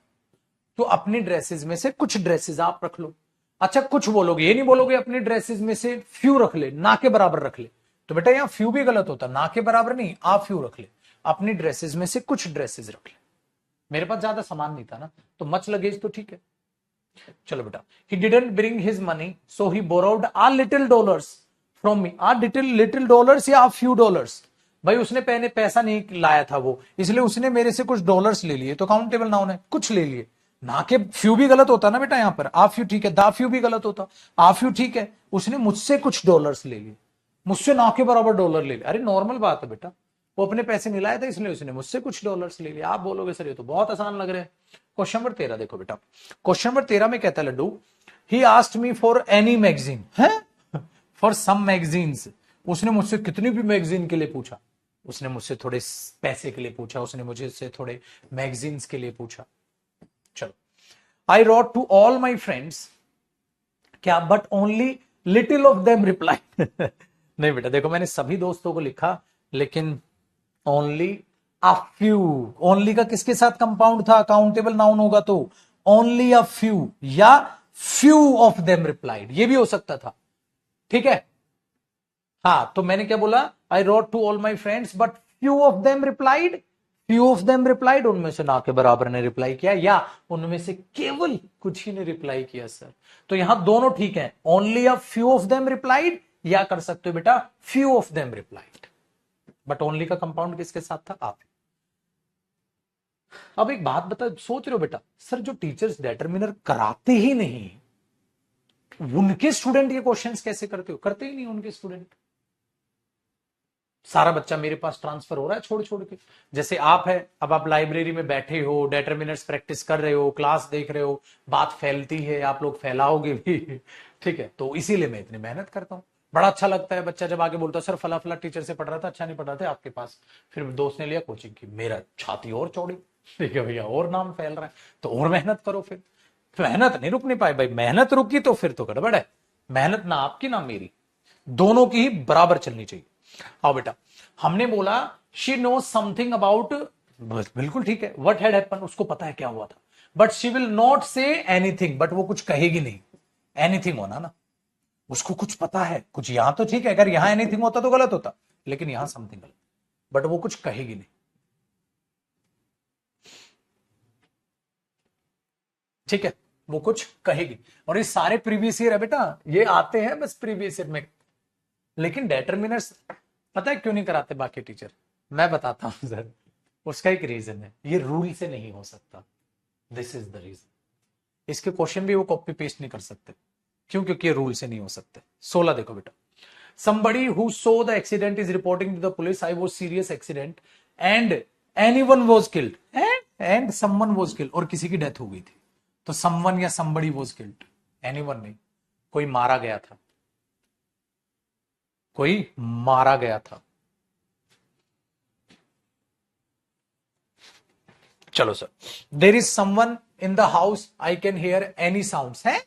तो अपनी ड्रेसेस में से कुछ ड्रेसेस आप रख लो। अच्छा कुछ बोलोगे, ये नहीं बोलोगे अपनी ड्रेसेस में से फ्यू रख ले, ना के बराबर रख ले, तो बेटा यहां फ्यू भी गलत होता, ना के बराबर नहीं, आप फ्यू रख ले, अपनी ड्रेसेस में से कुछ ड्रेसेस रख ले। मेरे पास ज्यादा सामान नहीं था ना, तो मच लगेज तो ठीक है। चलो बेटा, he didn't bring his money so he borrowed uh little dollars from me, uh little, little dollars या आ फ्यू डॉलर्स, भाई उसने पहले पैसा नहीं लाया था वो, इसलिए उसने मेरे से कुछ डॉलर्स ले लिए, तो काउंटेबल नाउन है, कुछ ले लिए। ना के फ्यू भी गलत होता ना बेटा, यहां पर आ फ्यू ठीक है, दा फ्यू भी गलत होता, आ फ्यू ठीक है, उसने मुझसे कुछ डॉलर्स ले लिए, मुझसे ना के बराबर डॉलर ले लिए, अरे नॉर्मल बात है बेटा, वो अपने पैसे नहीं लाया था इसलिए उसने मुझसे कुछ डॉलर्स ले लिए। आप बोलोगे सर ये तो बहुत आसान लग रहा है। क्वेश्चन नंबर 13 देखो बेटा, क्वेश्चन नंबर 13 में कहता है लड्डू, he asked me for any magazine है, फॉर सम मैगजीन्स, उसने मुझसे कितनी भी मैगजीन के लिए पूछा, उसने मुझसे थोड़े पैसे के लिए पूछा, उसने मुझे से थोड़े मैगजीन्स के लिए पूछा। चलो, I wrote to all my friends, क्या but only little of them reply. नहीं बेटा देखो, मैंने सभी दोस्तों को लिखा, लेकिन ओनली अ फ्यू, ओनली का किसके साथ कंपाउंड था, काउंटेबल नाउन होगा तो ओनली अ फ्यू या फ्यू ऑफ देम रिप्लाइड, ये भी हो सकता था। ठीक है, हाँ, तो मैंने क्या बोला, I wrote to all my friends but few of them replied, few of them replied, उनमें से ना के बराबर ने रिप्लाई किया, या उनमें से केवल कुछ ही ने रिप्लाई किया सर, तो यहां दोनों ठीक है, only a few of them replied, या कर सकते हो बेटा few of them replied, but only का कंपाउंड किसके साथ था, आप। अब एक बात बता, सोच रहे हो बेटा सर जो टीचर्स डिटरमिनर कराते ही नहीं, उनके स्टूडेंट ये क्वेश्चंस कैसे करते हो, करते ही नहीं उनके स्टूडेंट। सारा बच्चा मेरे पास ट्रांसफर हो रहा है छोड़ छोड़ के। जैसे आप है, अब आप लाइब्रेरी में बैठे हो, डिटरमिनर्स प्रैक्टिस कर रहे हो, क्लास देख रहे हो, बात फैलती है, आप लोग फैलाओगे भी ठीक है, तो इसीलिए मैं इतनी मेहनत करता हूँ। बड़ा अच्छा लगता है बच्चा जब आगे बोलता है सर फला फला टीचर से पढ़ रहा था, अच्छा नहीं पढ़ रहा था आपके पास, फिर दोस्त ने लिया कोचिंग की, मेरा छाती और चौड़ी, ठीक है भैया, और नाम फैल रहा है, तो और मेहनत करो। फिर मेहनत नहीं रुकनी पाई भाई, मेहनत रुकी तो फिर तो गड़बड़ है। मेहनत ना आपकी ना मेरी, दोनों की ही बराबर चलनी चाहिए। आओ बेटा, हमने बोला शी नो समथिंग अबाउट, बिल्कुल ठीक है, व्हाट हैड हैपन, उसको पता है क्या हुआ था, but she will not say anything, but वो कुछ कहेगी नहीं। एनीथिंग होना ना, उसको कुछ पता है, कुछ यहां तो ठीक है, अगर यहां एनीथिंग होता तो गलत होता, लेकिन यहां समथिंग गलत, बट वो कुछ कहेगी नहीं। ठीक है, वो कुछ कहेगी। और ये सारे प्रीवियस ईयर है बेटा, ये आते हैं बस प्रीवियस ईयर में, लेकिन डेटरमिनर्स पता है क्यों नहीं कराते बाकी टीचर, मैं बताता हूं सर, उसका एक रीजन है, ये रूल से नहीं हो सकता, दिस इज द रीजन। इसके क्वेश्चन भी वो कॉपी पेस्ट नहीं कर सकते, क्यों, क्योंकि ये रूल से नहीं हो सकते। 16 देखो बेटा, somebody who saw the accident is reporting to the police, I was serious accident and anyone was killed, and someone was killed, और किसी की डेथ हो गई थी, तो someone या somebody was killed, anyone नहीं, कोई मारा गया था, कोई मारा गया था। चलो sir, there is someone in the house, I can here any sound है,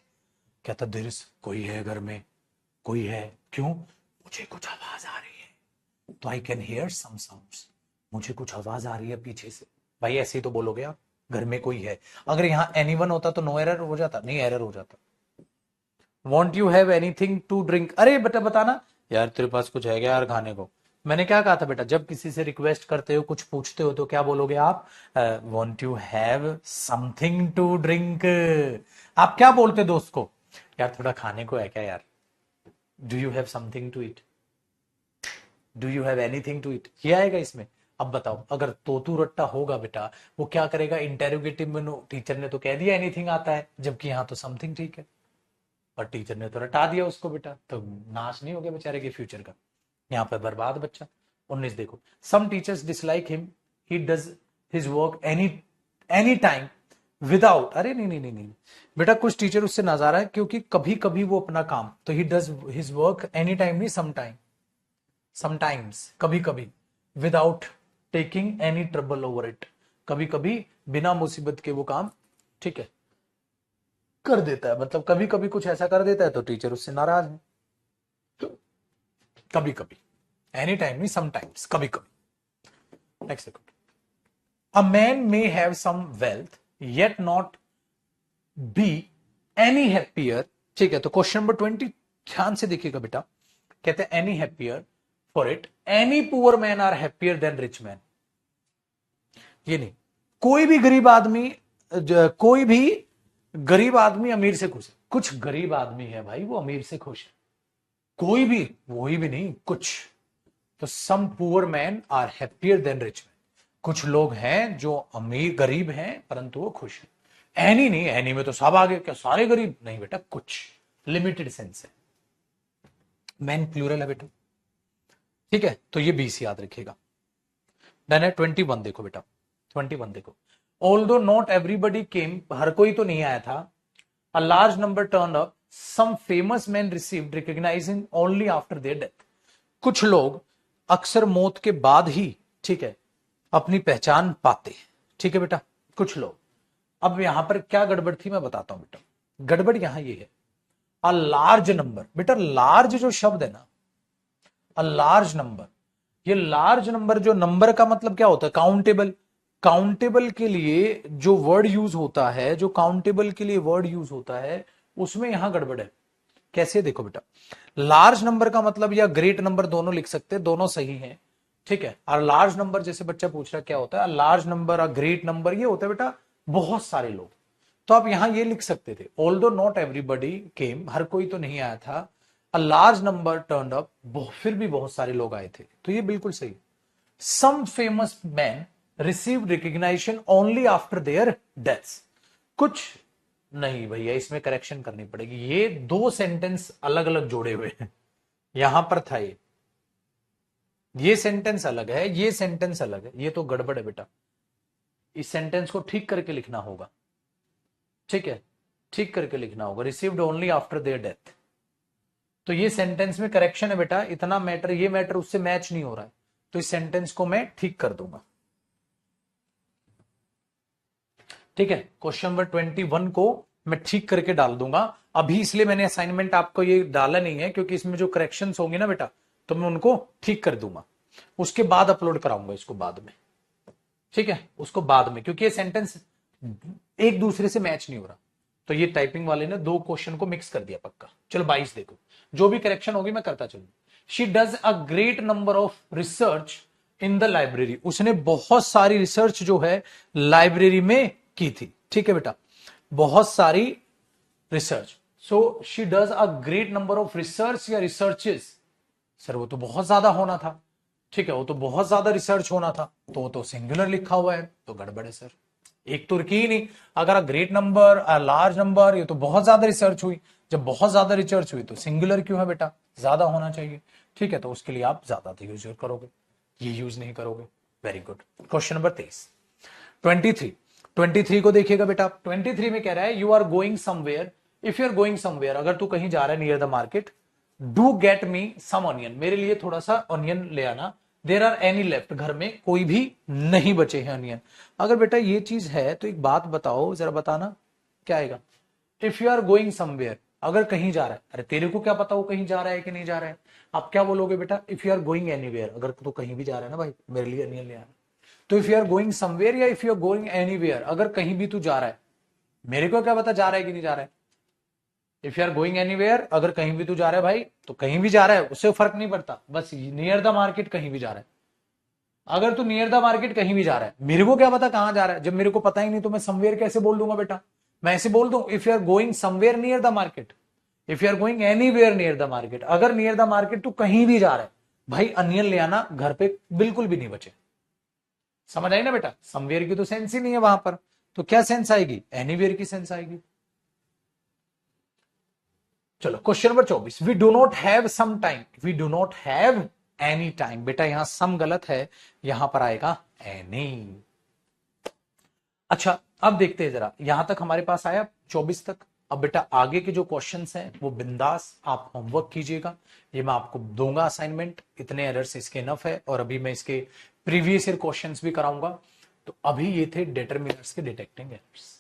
कहता देर इज, कोई है घर में, कोई है, क्यों, मुझे कुछ आवाज आ रही है, तो I can hear some sounds, मुझे कुछ आवाज आ रही है पीछे से। भाई ऐसे ही तो बोलोगे आप, घर में कोई है। अगर यहां एनीवन होता तो नो एरर हो जाता, नहीं एरर हो जाता। Won't you have anything to drink, अरे बेटा बताना यार, तेरे पास कुछ है क्या यार खाने को। मैंने क्या कहा था बेटा, जब किसी से रिक्वेस्ट करते हो, कुछ पूछते हो, तो क्या बोलोगे आप, want you have something to drink. आप क्या बोलते दोस्त को, यार थोड़ा खाने को है क्या यार, do you have something to eat, do you have anything to eat, ये आएगा इसमें। अब बताओ, अगर तोतू रट्टा होगा बेटा, वो क्या करेगा, इंटेरोगेटिव में टीचर ने तो कह दिया एनीथिंग आता है, जबकि यहां तो समथिंग ठीक है, और टीचर ने तो रटा दिया उसको बेटा, तो नाश नहीं हो गया बेचारे के फ्यूचर का, यहाँ पे बर्बाद बच्चा। 19 देखो, some teachers dislike him, he does his work any any time without, अरे नहीं नहीं नहीं नहीं बेटा, कुछ टीचर उससे नाराज है क्योंकि कभी कभी वो अपना काम, तो ही does his work any time नहीं, सम टाइम, समटाइम्स कभी कभी, without taking any trouble over it, कभी कभी बिना मुसीबत के वो काम, ठीक है, कर देता है, मतलब कभी कभी कुछ ऐसा कर देता है तो टीचर उससे नाराज है, कभी कभी, एनी टाइम नहीं, समटाइम्स, कभी कभी। नेक्स्ट देखो, a man may have some wealth yet not be any happier, ठीक है, तो क्वेश्चन नंबर 20 ध्यान से देखिएगा बेटा, कहते हैं any happier for it, any poor man are happier than rich man, ये नहीं, कोई भी गरीब आदमी, कोई भी गरीब आदमी अमीर से खुश है, कुछ गरीब आदमी है भाई वो अमीर से खुश है, कोई भी, वही भी नहीं, कुछ, तो some poor man are happier than rich man, कुछ लोग हैं जो अमीर गरीब हैं परंतु वो खुश है। एनी नहीं, एनी में तो सब आगे, क्या सारे गरीब नहीं बेटा, कुछ लिमिटेड सेंस है, मैन प्लूरल है बेटा, ठीक है, तो ये 20 याद रखिएगा। डन है। 21 देखो बेटा, 21 देखो, ऑल्दो नॉट एवरीबडी केम, हर कोई तो नहीं आया था, a large number turn up, some famous man received recognising only after their death, कुछ लोग अक्सर मौत के बाद ही, ठीक है, अपनी पहचान पाते, ठीक है बेटा, कुछ लोग। अब यहां पर क्या गड़बड़ थी मैं बताता हूं बेटा, गड़बड़ यहां ये है, अ लार्ज नंबर, बेटा लार्ज जो शब्द है ना, अ लार्ज नंबर, ये लार्ज नंबर, जो नंबर का मतलब क्या होता है, काउंटेबल, काउंटेबल के लिए जो वर्ड यूज होता है, जो काउंटेबल के लिए वर्ड यूज होता है, उसमें यहां गड़बड़ है। कैसे, देखो बेटा, लार्ज नंबर का मतलब या ग्रेट नंबर दोनों लिख सकते हैं, दोनों सही हैं, ठीक है, और लार्ज नंबर जैसे बच्चा पूछ रहा है क्या होता है, लार्ज नंबर और ग्रेट नंबर ये होता है बेटा बहुत सारे लोग, तो आप यहां ये लिख सकते थे, ऑल्दो नॉट एवरीबडी केम, हर कोई तो नहीं आया था, a large number turn up, फिर भी बहुत सारे लोग आए थे, तो ये बिल्कुल सही। Some famous man receive recognition only after their deaths, कुछ नहीं भैया, इसमें करेक्शन करनी पड़ेगी, ये दो सेंटेंस अलग अलग जोड़े हुए हैं, यहां पर था ये, ये सेंटेंस अलग है, ये सेंटेंस अलग है, ये तो गड़बड़ है बेटा। इस सेंटेंस को ठीक करके लिखना होगा, ठीक है, ठीक करके लिखना होगा। Received only after their death, तो ये सेंटेंस में करेक्शन है बेटा। इतना मैटर, ये मैटर उससे मैच नहीं हो रहा है, तो इस सेंटेंस को मैं ठीक कर दूंगा, ठीक है। क्वेश्चन नंबर 21 को मैं ठीक करके डाल दूंगा। अभी इसलिए मैंने असाइनमेंट आपको ये डाला नहीं है, क्योंकि इसमें जो करेक्शंस होंगे ना बेटा, तो मैं उनको ठीक कर दूंगा, उसके बाद अपलोड कराऊंगा इसको बाद में, ठीक है, उसको बाद में, क्योंकि ये सेंटेंस एक दूसरे से मैच नहीं हो रहा। तो ये टाइपिंग वाले ने दो क्वेश्चन को मिक्स कर दिया पक्का। चलो 22 देखो, जो भी करेक्शन होगी मैं करता चलूँ। She does a great number of research in the library, उसने बहुत सारी रिसर्च जो है लाइब्रेरी में की थी, ठीक है बेटा, बहुत सारी research. So she does a great number of research या रिसर्चेस, सर वो तो बहुत ज्यादा होना था, ठीक है, वो तो बहुत ज्यादा रिसर्च होना था, तो वो तो सिंगुलर लिखा हुआ है, तो गड़बड़ है सर, एक तो की ही नहीं। अगर ग्रेट नंबर, लार्ज नंबर, ये तो बहुत ज्यादा रिसर्च हुई, जब बहुत ज्यादा रिसर्च हुई तो सिंगुलर क्यों है बेटा, ज्यादा होना चाहिए, ठीक है, तो उसके लिए आप ज्यादा यूज करोगे, ये यूज नहीं करोगे। Very good. क्वेश्चन नंबर 23, 23 को देखिएगा बेटा। 23 में कह रहा है you are going somewhere, if you are going somewhere, अगर तू कहीं जा रहा है near the market, do get me some onion, मेरे लिए थोड़ा सा ऑनियन ले आना। देर आर एनी लेफ्ट, घर में कोई भी नहीं बचे हैं ऑनियन। अगर बेटा ये चीज है तो एक बात बताओ, जरा बताना क्या आएगा। If you are going somewhere, अगर कहीं जा रहा है, अरे तेरे को क्या पता वो कहीं जा रहा है कि नहीं जा रहा है, आप क्या बोलोगे बेटा, if you are going anywhere, अगर तू कहीं भी जा रहा है ना भाई, मेरे लिए ऑनियन ले आना। तो if you are going somewhere या if you are going anywhere, अगर कहीं भी तू जा रहा है, मेरे को क्या पता जा रहा है कि नहीं जा रहा है। If you are going anywhere, अगर कहीं भी तू जा रहा है भाई, तो कहीं भी जा रहा है, उससे फर्क नहीं पड़ता, बस नियर द मार्केट कहीं भी जा रहा है। अगर तू नियर द मार्केट कहीं भी जा रहा है, मेरे को क्या पता कहां जा रहा है, जब मेरे को पता ही नहीं तो मैं समवेयर कैसे बोल दूंगा बेटा। मैं ऐसे बोल दूं if you are going somewhere near the market, if you are going anywhere near the market, अगर नियर द मार्केट तू कहीं भी जा रहा है भाई, अनियन ले आना, घर पे बिल्कुल भी नहीं बचे। समझ आई ना बेटा, समवेयर की तो सेंस ही नहीं है वहां पर, तो क्या सेंस आएगी, एनीवेयर की सेंस आएगी। चलो question number 24, we do not have some time, we do not have any time, बेटा यहां सम गलत है, यहां पर आएगा एनी। अच्छा अब देखते हैं जरा, यहां तक हमारे पास आया 24 तक। अब बेटा आगे के जो क्वेश्चंस हैं वो बिंदास आप होमवर्क कीजिएगा, ये मैं आपको दूंगा असाइनमेंट, इतने एरर्स इसके इनफ है, और अभी मैं इसके प्रीवियस ईयर क्वेश्चंस भी कराऊंगा। तो अभी ये थे डिटरमिनर्स के डिटेक्टिंग एरर्स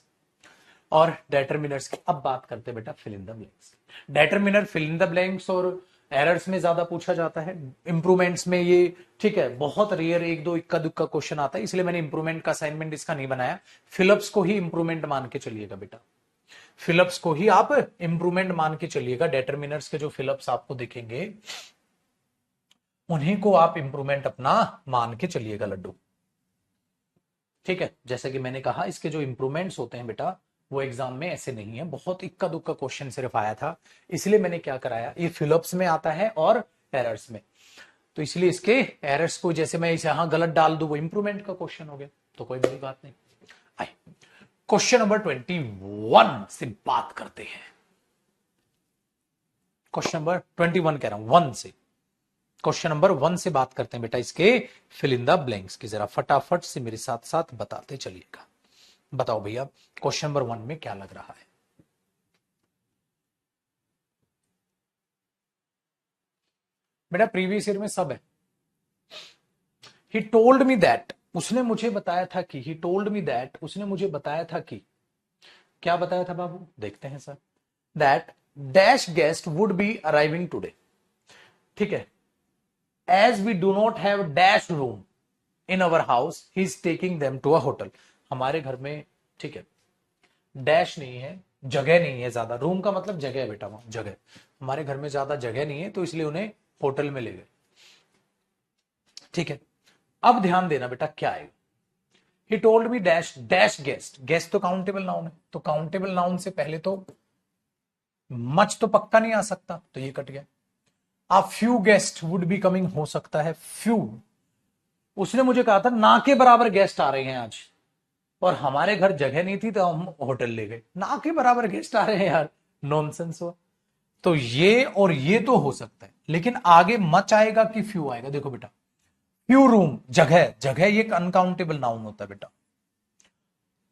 और डेटरमिनर्स की। अब बात करते हैं बेटा fill in the blanks. Determiner fill in the blanks और एरर्स में ज्यादा पूछा जाता है, इंप्रूवमेंट्स में ये ठीक है बहुत रेयर एक दो इक्का दुक्का क्वेश्चन आता है, इसलिए मैंने इंप्रूवमेंट का असाइनमेंट इसका नहीं बनाया। फिलअप्स को ही इंप्रूवमेंट मान के चलिएगा बेटा, फिलअप्स को ही आप इंप्रूवमेंट मान के चलिएगा। डेटरमिनर्स के जो फिलअप्स आपको दिखेंगे उन्हीं को आप इंप्रूवमेंट अपना मान के चलिएगा लड्डू, ठीक है। जैसे कि मैंने कहा इसके जो इंप्रूवमेंट्स होते हैं बेटा वो एग्जाम में ऐसे नहीं है, बहुत इक्का दुक्का क्वेश्चन सिर्फ आया था, इसलिए मैंने क्या कराया, ये फिलअप्स में आता है और एरर्स में, तो इसलिए इसके एरर्स को जैसे मैं इसे यहां गलत डाल दूं वो इंप्रूवमेंट का क्वेश्चन हो गया, तो कोई बड़ी बात नहीं। आइए क्वेश्चन नंबर 21 से बात करते हैं। क्वेश्चन नंबर 21 कह रहा हूं 1 से, क्वेश्चन नंबर 1 से बात करते हैं बेटा इसके फिल इन द ब्लैंक्स की। जरा फटाफट से मेरे साथ साथ बताते चलिएगा। बताओ भैया क्वेश्चन नंबर 1 में क्या लग रहा है। बेटा प्रीवियस ईयर में सब है। ही टोल्ड मी दैट, उसने मुझे बताया था कि, ही टोल्ड मी दैट, उसने मुझे बताया था कि, क्या बताया था बाबू, देखते हैं sir. That dash guest would be arriving today, ठीक है। As we do not have dash room in our house, he is taking them to a hotel, हमारे घर में ठीक है डैश नहीं है, जगह नहीं है ज्यादा, रूम का मतलब जगह है बेटा, वहां जगह, हमारे घर में ज्यादा जगह नहीं है तो इसलिए उन्हें होटल में ले गए, ठीक है। अब ध्यान देना बेटा क्या आएगा, he told me dash dash guest, guest तो काउंटेबल नाउन है, तो काउंटेबल नाउन से पहले तो मच तो पक्का नहीं आ सकता, तो ये कट गया। आ few guest would be coming हो सकता है, फ्यू, उसने मुझे कहा था ना के बराबर गेस्ट आ रहे हैं आज, और हमारे घर जगह नहीं थी तो हम होटल ले गए, ना के बराबर गेस्ट आ रहे हैं यार, नॉनसेंस हुआ। तो ये और ये तो हो सकता है, लेकिन आगे मच आएगा कि फ्यू आएगा, देखो बेटा फ्यू रूम, जगह, जगह ये एक अनकाउंटेबल नाउन होता है बेटा,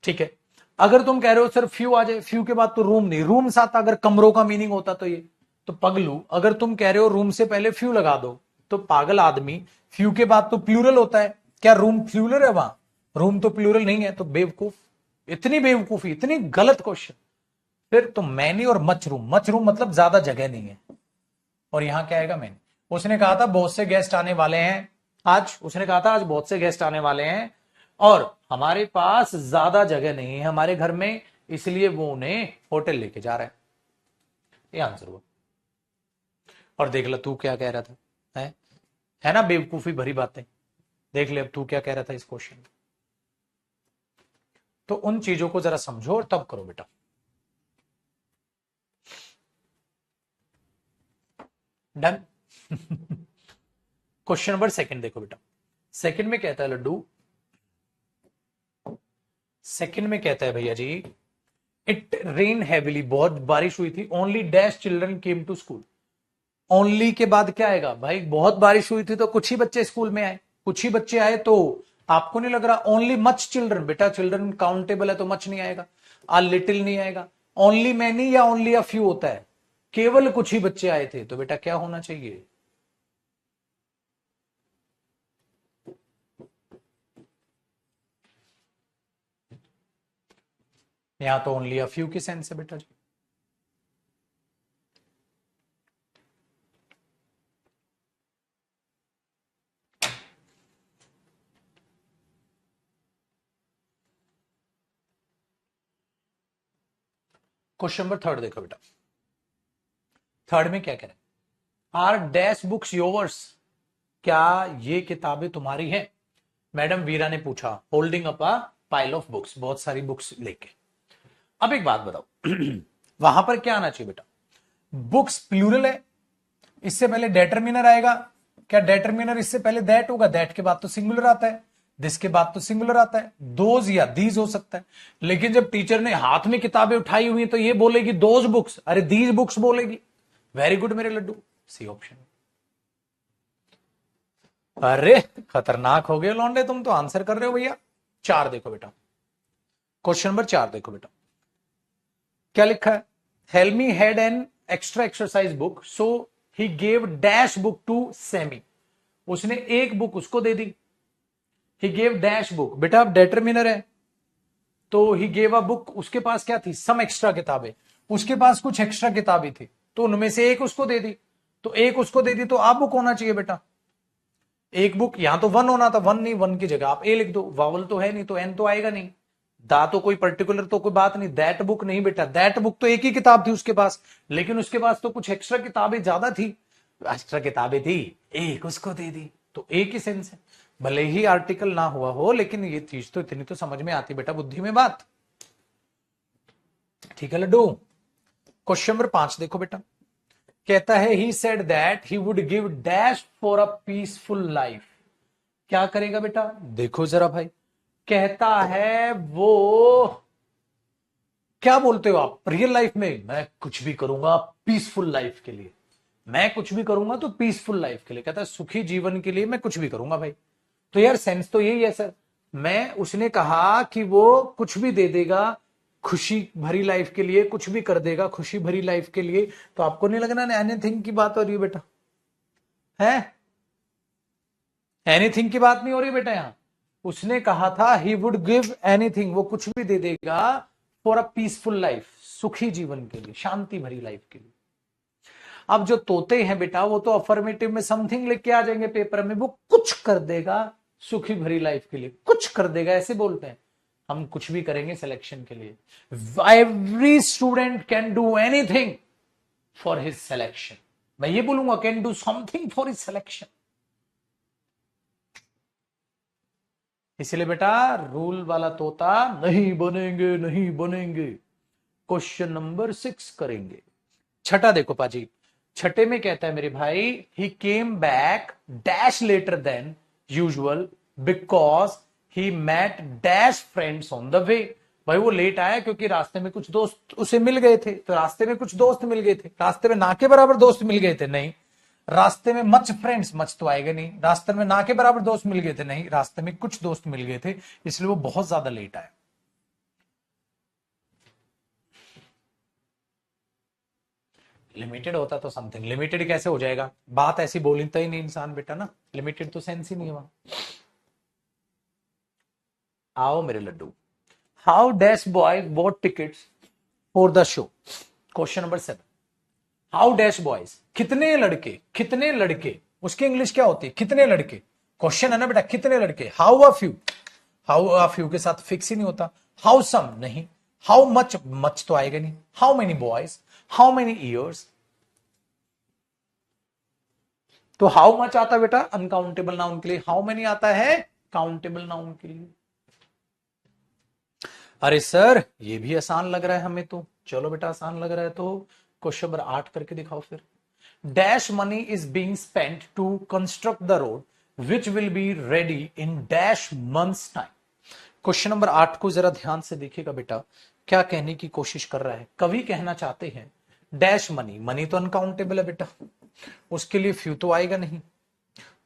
ठीक है। अगर तुम कह रहे हो सर फ्यू आ जाए, फ्यू के बाद तो रूम नहीं, रूम्स आता, अगर कमरों का मीनिंग होता तो ये तो पगलू, अगर तुम कह रहे हो रूम से पहले फ्यू लगा दो तो पागल आदमी, फ्यू के बाद तो प्लूरल होता है, क्या रूम प्लूरल है वहां? रूम तो प्लूरल नहीं है, तो बेवकूफ, इतनी बेवकूफी, इतनी गलत क्वेश्चन। फिर तो मैनी और मच रूम, मच रूम मतलब ज्यादा जगह नहीं है, और यहां क्या आएगा मैनी। उसने कहा था बहुत से गेस्ट आने वाले हैं आज, उसने कहा था आज बहुत से गेस्ट आने वाले हैं और हमारे पास ज्यादा जगह नहीं है हमारे घर में, इसलिए वो उन्हें होटल लेके जा रहा है। ये आंसर हुआ। और देख लो तू क्या कह रहा था, है ना बेवकूफी भरी बातें। देख ले अब तू क्या कह रहा था इस क्वेश्चन में। तो उन चीजों को जरा समझो और तब करो बेटा। डन। क्वेश्चन नंबर सेकंड देखो बेटा। सेकंड में कहता है लड्डू, सेकंड में कहता है भैया जी, इट रेन हैविली, बहुत बारिश हुई थी, only dash children came to school. Only के बाद क्या आएगा भाई? बहुत बारिश हुई थी तो कुछ ही बच्चे स्कूल में आए, कुछ ही बच्चे आए, तो आपको नहीं लग रहा ओनली मच चिल्ड्रन? बेटा चिल्ड्रन काउंटेबल है तो मच नहीं आएगा, आ लिटिल नहीं आएगा। ओनली मैनी या ओनली अ फ्यू होता है, केवल कुछ ही बच्चे आए थे, तो बेटा क्या होना चाहिए? यहां तो ओनली अ फ्यू की सेंस है बेटा जी। क्वेश्चन नंबर थर्ड देखो बेटा। थर्ड में क्या कह रहे हैं? आर डैश बुक्स योवर्स, क्या ये किताबें तुम्हारी हैं? मैडम वीरा ने पूछा, holding up a pile of books, बहुत सारी बुक्स लेके। अब एक बात बताओ, वहां पर क्या आना चाहिए बेटा? बुक्स प्लूरल है, इससे पहले डेटरमिनर आएगा, क्या डेटरमिनर इससे पहले दैट होगा? दैट के बाद तो सिंगुलर आता है, दिस के बाद तो सिंगुलर आता है, दोज या दीज हो सकता है। लेकिन जब टीचर ने हाथ में किताबें उठाई हुई तो ये बोलेगी दोज बुक्स, अरे दीज बुक्स बोलेगी। वेरी गुड मेरे लड्डू, सी ऑप्शन। अरे खतरनाक हो गए लौंडे, तुम तो आंसर कर रहे हो भैया। चार देखो बेटा, क्वेश्चन नंबर चार देखो बेटा, क्या लिखा है? Helmi had an extra exercise book so he gave dash book to Sammy. उसने एक बुक उसको दे दी, ही गेव डैश बुक, बेटा अब डेटरमिनर है तो ही गेव अ बुक, उसके पास क्या थी? सम एक्स्ट्रा किताबें, उसके पास कुछ एक्स्ट्रा किताबें थी, तो उनमें से एक उसको दे दी, तो एक उसको दे दी तो आ बुक होना चाहिए बेटा। एक बुक, यहां तो वन होना था, वन नहीं, वन की जगह आप ए लिख दो, वावल तो है नहीं तो एन तो आएगा नहीं, दा तो कोई पर्टिकुलर तो कोई बात नहीं, दैट बुक नहीं बेटा, दैट बुक तो एक ही किताब थी उसके पास, लेकिन उसके पास तो कुछ एक्स्ट्रा किताबें ज्यादा थी, एक्स्ट्रा किताबें थी, एक उसको दे दी, तो एक ही सेंस है। भले ही आर्टिकल ना हुआ हो, लेकिन ये चीज तो इतनी तो समझ में आती बेटा, बुद्धि में बात। ठीक है लड्डू। क्वेश्चन नंबर 5 देखो बेटा, कहता है he said that he would give dash for a peaceful life. क्या करेगा बेटा? देखो जरा भाई, कहता है वो, क्या बोलते हो आप रियल लाइफ में? मैं कुछ भी करूंगा पीसफुल लाइफ के लिए, मैं कुछ भी करूंगा तो पीसफुल लाइफ के लिए, कहता है सुखी जीवन के लिए मैं कुछ भी करूंगा भाई। तो यार सेंस तो यही है सर, मैं, उसने कहा कि वो कुछ भी दे देगा खुशी भरी लाइफ के लिए, कुछ भी कर देगा खुशी भरी लाइफ के लिए, तो आपको नहीं लगना एनीथिंग की बात हो रही है बेटा? है एनीथिंग की बात नहीं हो रही बेटा यहां। उसने कहा था ही वुड गिव एनीथिंग, वो कुछ भी दे देगा फॉर अ पीसफुल लाइफ, सुखी जीवन के लिए, शांति भरी लाइफ के लिए। अब जो तोते हैं बेटा, वो तो अफर्मेटिव में समथिंग लेके आ जाएंगे पेपर में, वो कुछ कर देगा सुखी भरी लाइफ के लिए, कुछ कर देगा ऐसे बोलते हैं, हम कुछ भी करेंगे सिलेक्शन के लिए। Every student can do anything for his selection, मैं ये बोलूंगा can do something for his selection. इसलिए बेटा रूल वाला तोता नहीं बनेंगे, नहीं बनेंगे। क्वेश्चन नंबर 6 करेंगे। छठा देखो पाजी, छठे में कहता है मेरे भाई, he came back dash later than usual because he met dash friends on the way. भाई वो लेट आया क्योंकि रास्ते में कुछ दोस्त उसे मिल गए थे, तो रास्ते में कुछ दोस्त मिल गए थे, रास्ते में ना के बराबर दोस्त मिल गए थे नहीं, रास्ते में मच फ्रेंड्स, मच तो आएगा नहीं। रास्ते में ना के बराबर दोस्त मिल गए थे, नहीं, रास्ते में कुछ दोस्त मिल गए थे, इसलिए वो बहुत ज्यादा लेट आया। लिमिटेड होता तो समथिंग, लिमिटेड कैसे हो जाएगा, बात ऐसी बोलता ही नहीं इंसान बेटा ना, लिमिटेड तो सेंस ही नहीं है वहां। आओ मेरे लड्डू। How dash boy bought tickets for the show. Question number 7। How dash boys, कितने लड़के, कितने लड़के, उसकी इंग्लिश क्या होती है, कितने लड़के, क्वेश्चन है ना बेटा, कितने लड़के। How a few, how a few के साथ फिक्स ही नहीं होता। हाउ सम नहीं, हाउ मच, मच तो आएगा नहीं। How many boys, how many years, तो हाउ मच आता है बेटा अनकाउंटेबल नाउन के लिए, हाउ मेनी आता है काउंटेबल नाउन के लिए। अरे सर ये भी आसान लग रहा है हमें तो, चलो बेटा आसान लग रहा है तो क्वेश्चन नंबर 8 करके दिखाओ फिर। Dash money is being spent to construct the road which will be ready in dash months time. Question number 8 को जरा ध्यान से देखिएगा बेटा, क्या कहने की कोशिश कर रहा है कवि, कहना चाहते हैं डैश मनी, मनी तो अनकाउंटेबल है बेटा, उसके लिए फ्यू तो आएगा नहीं,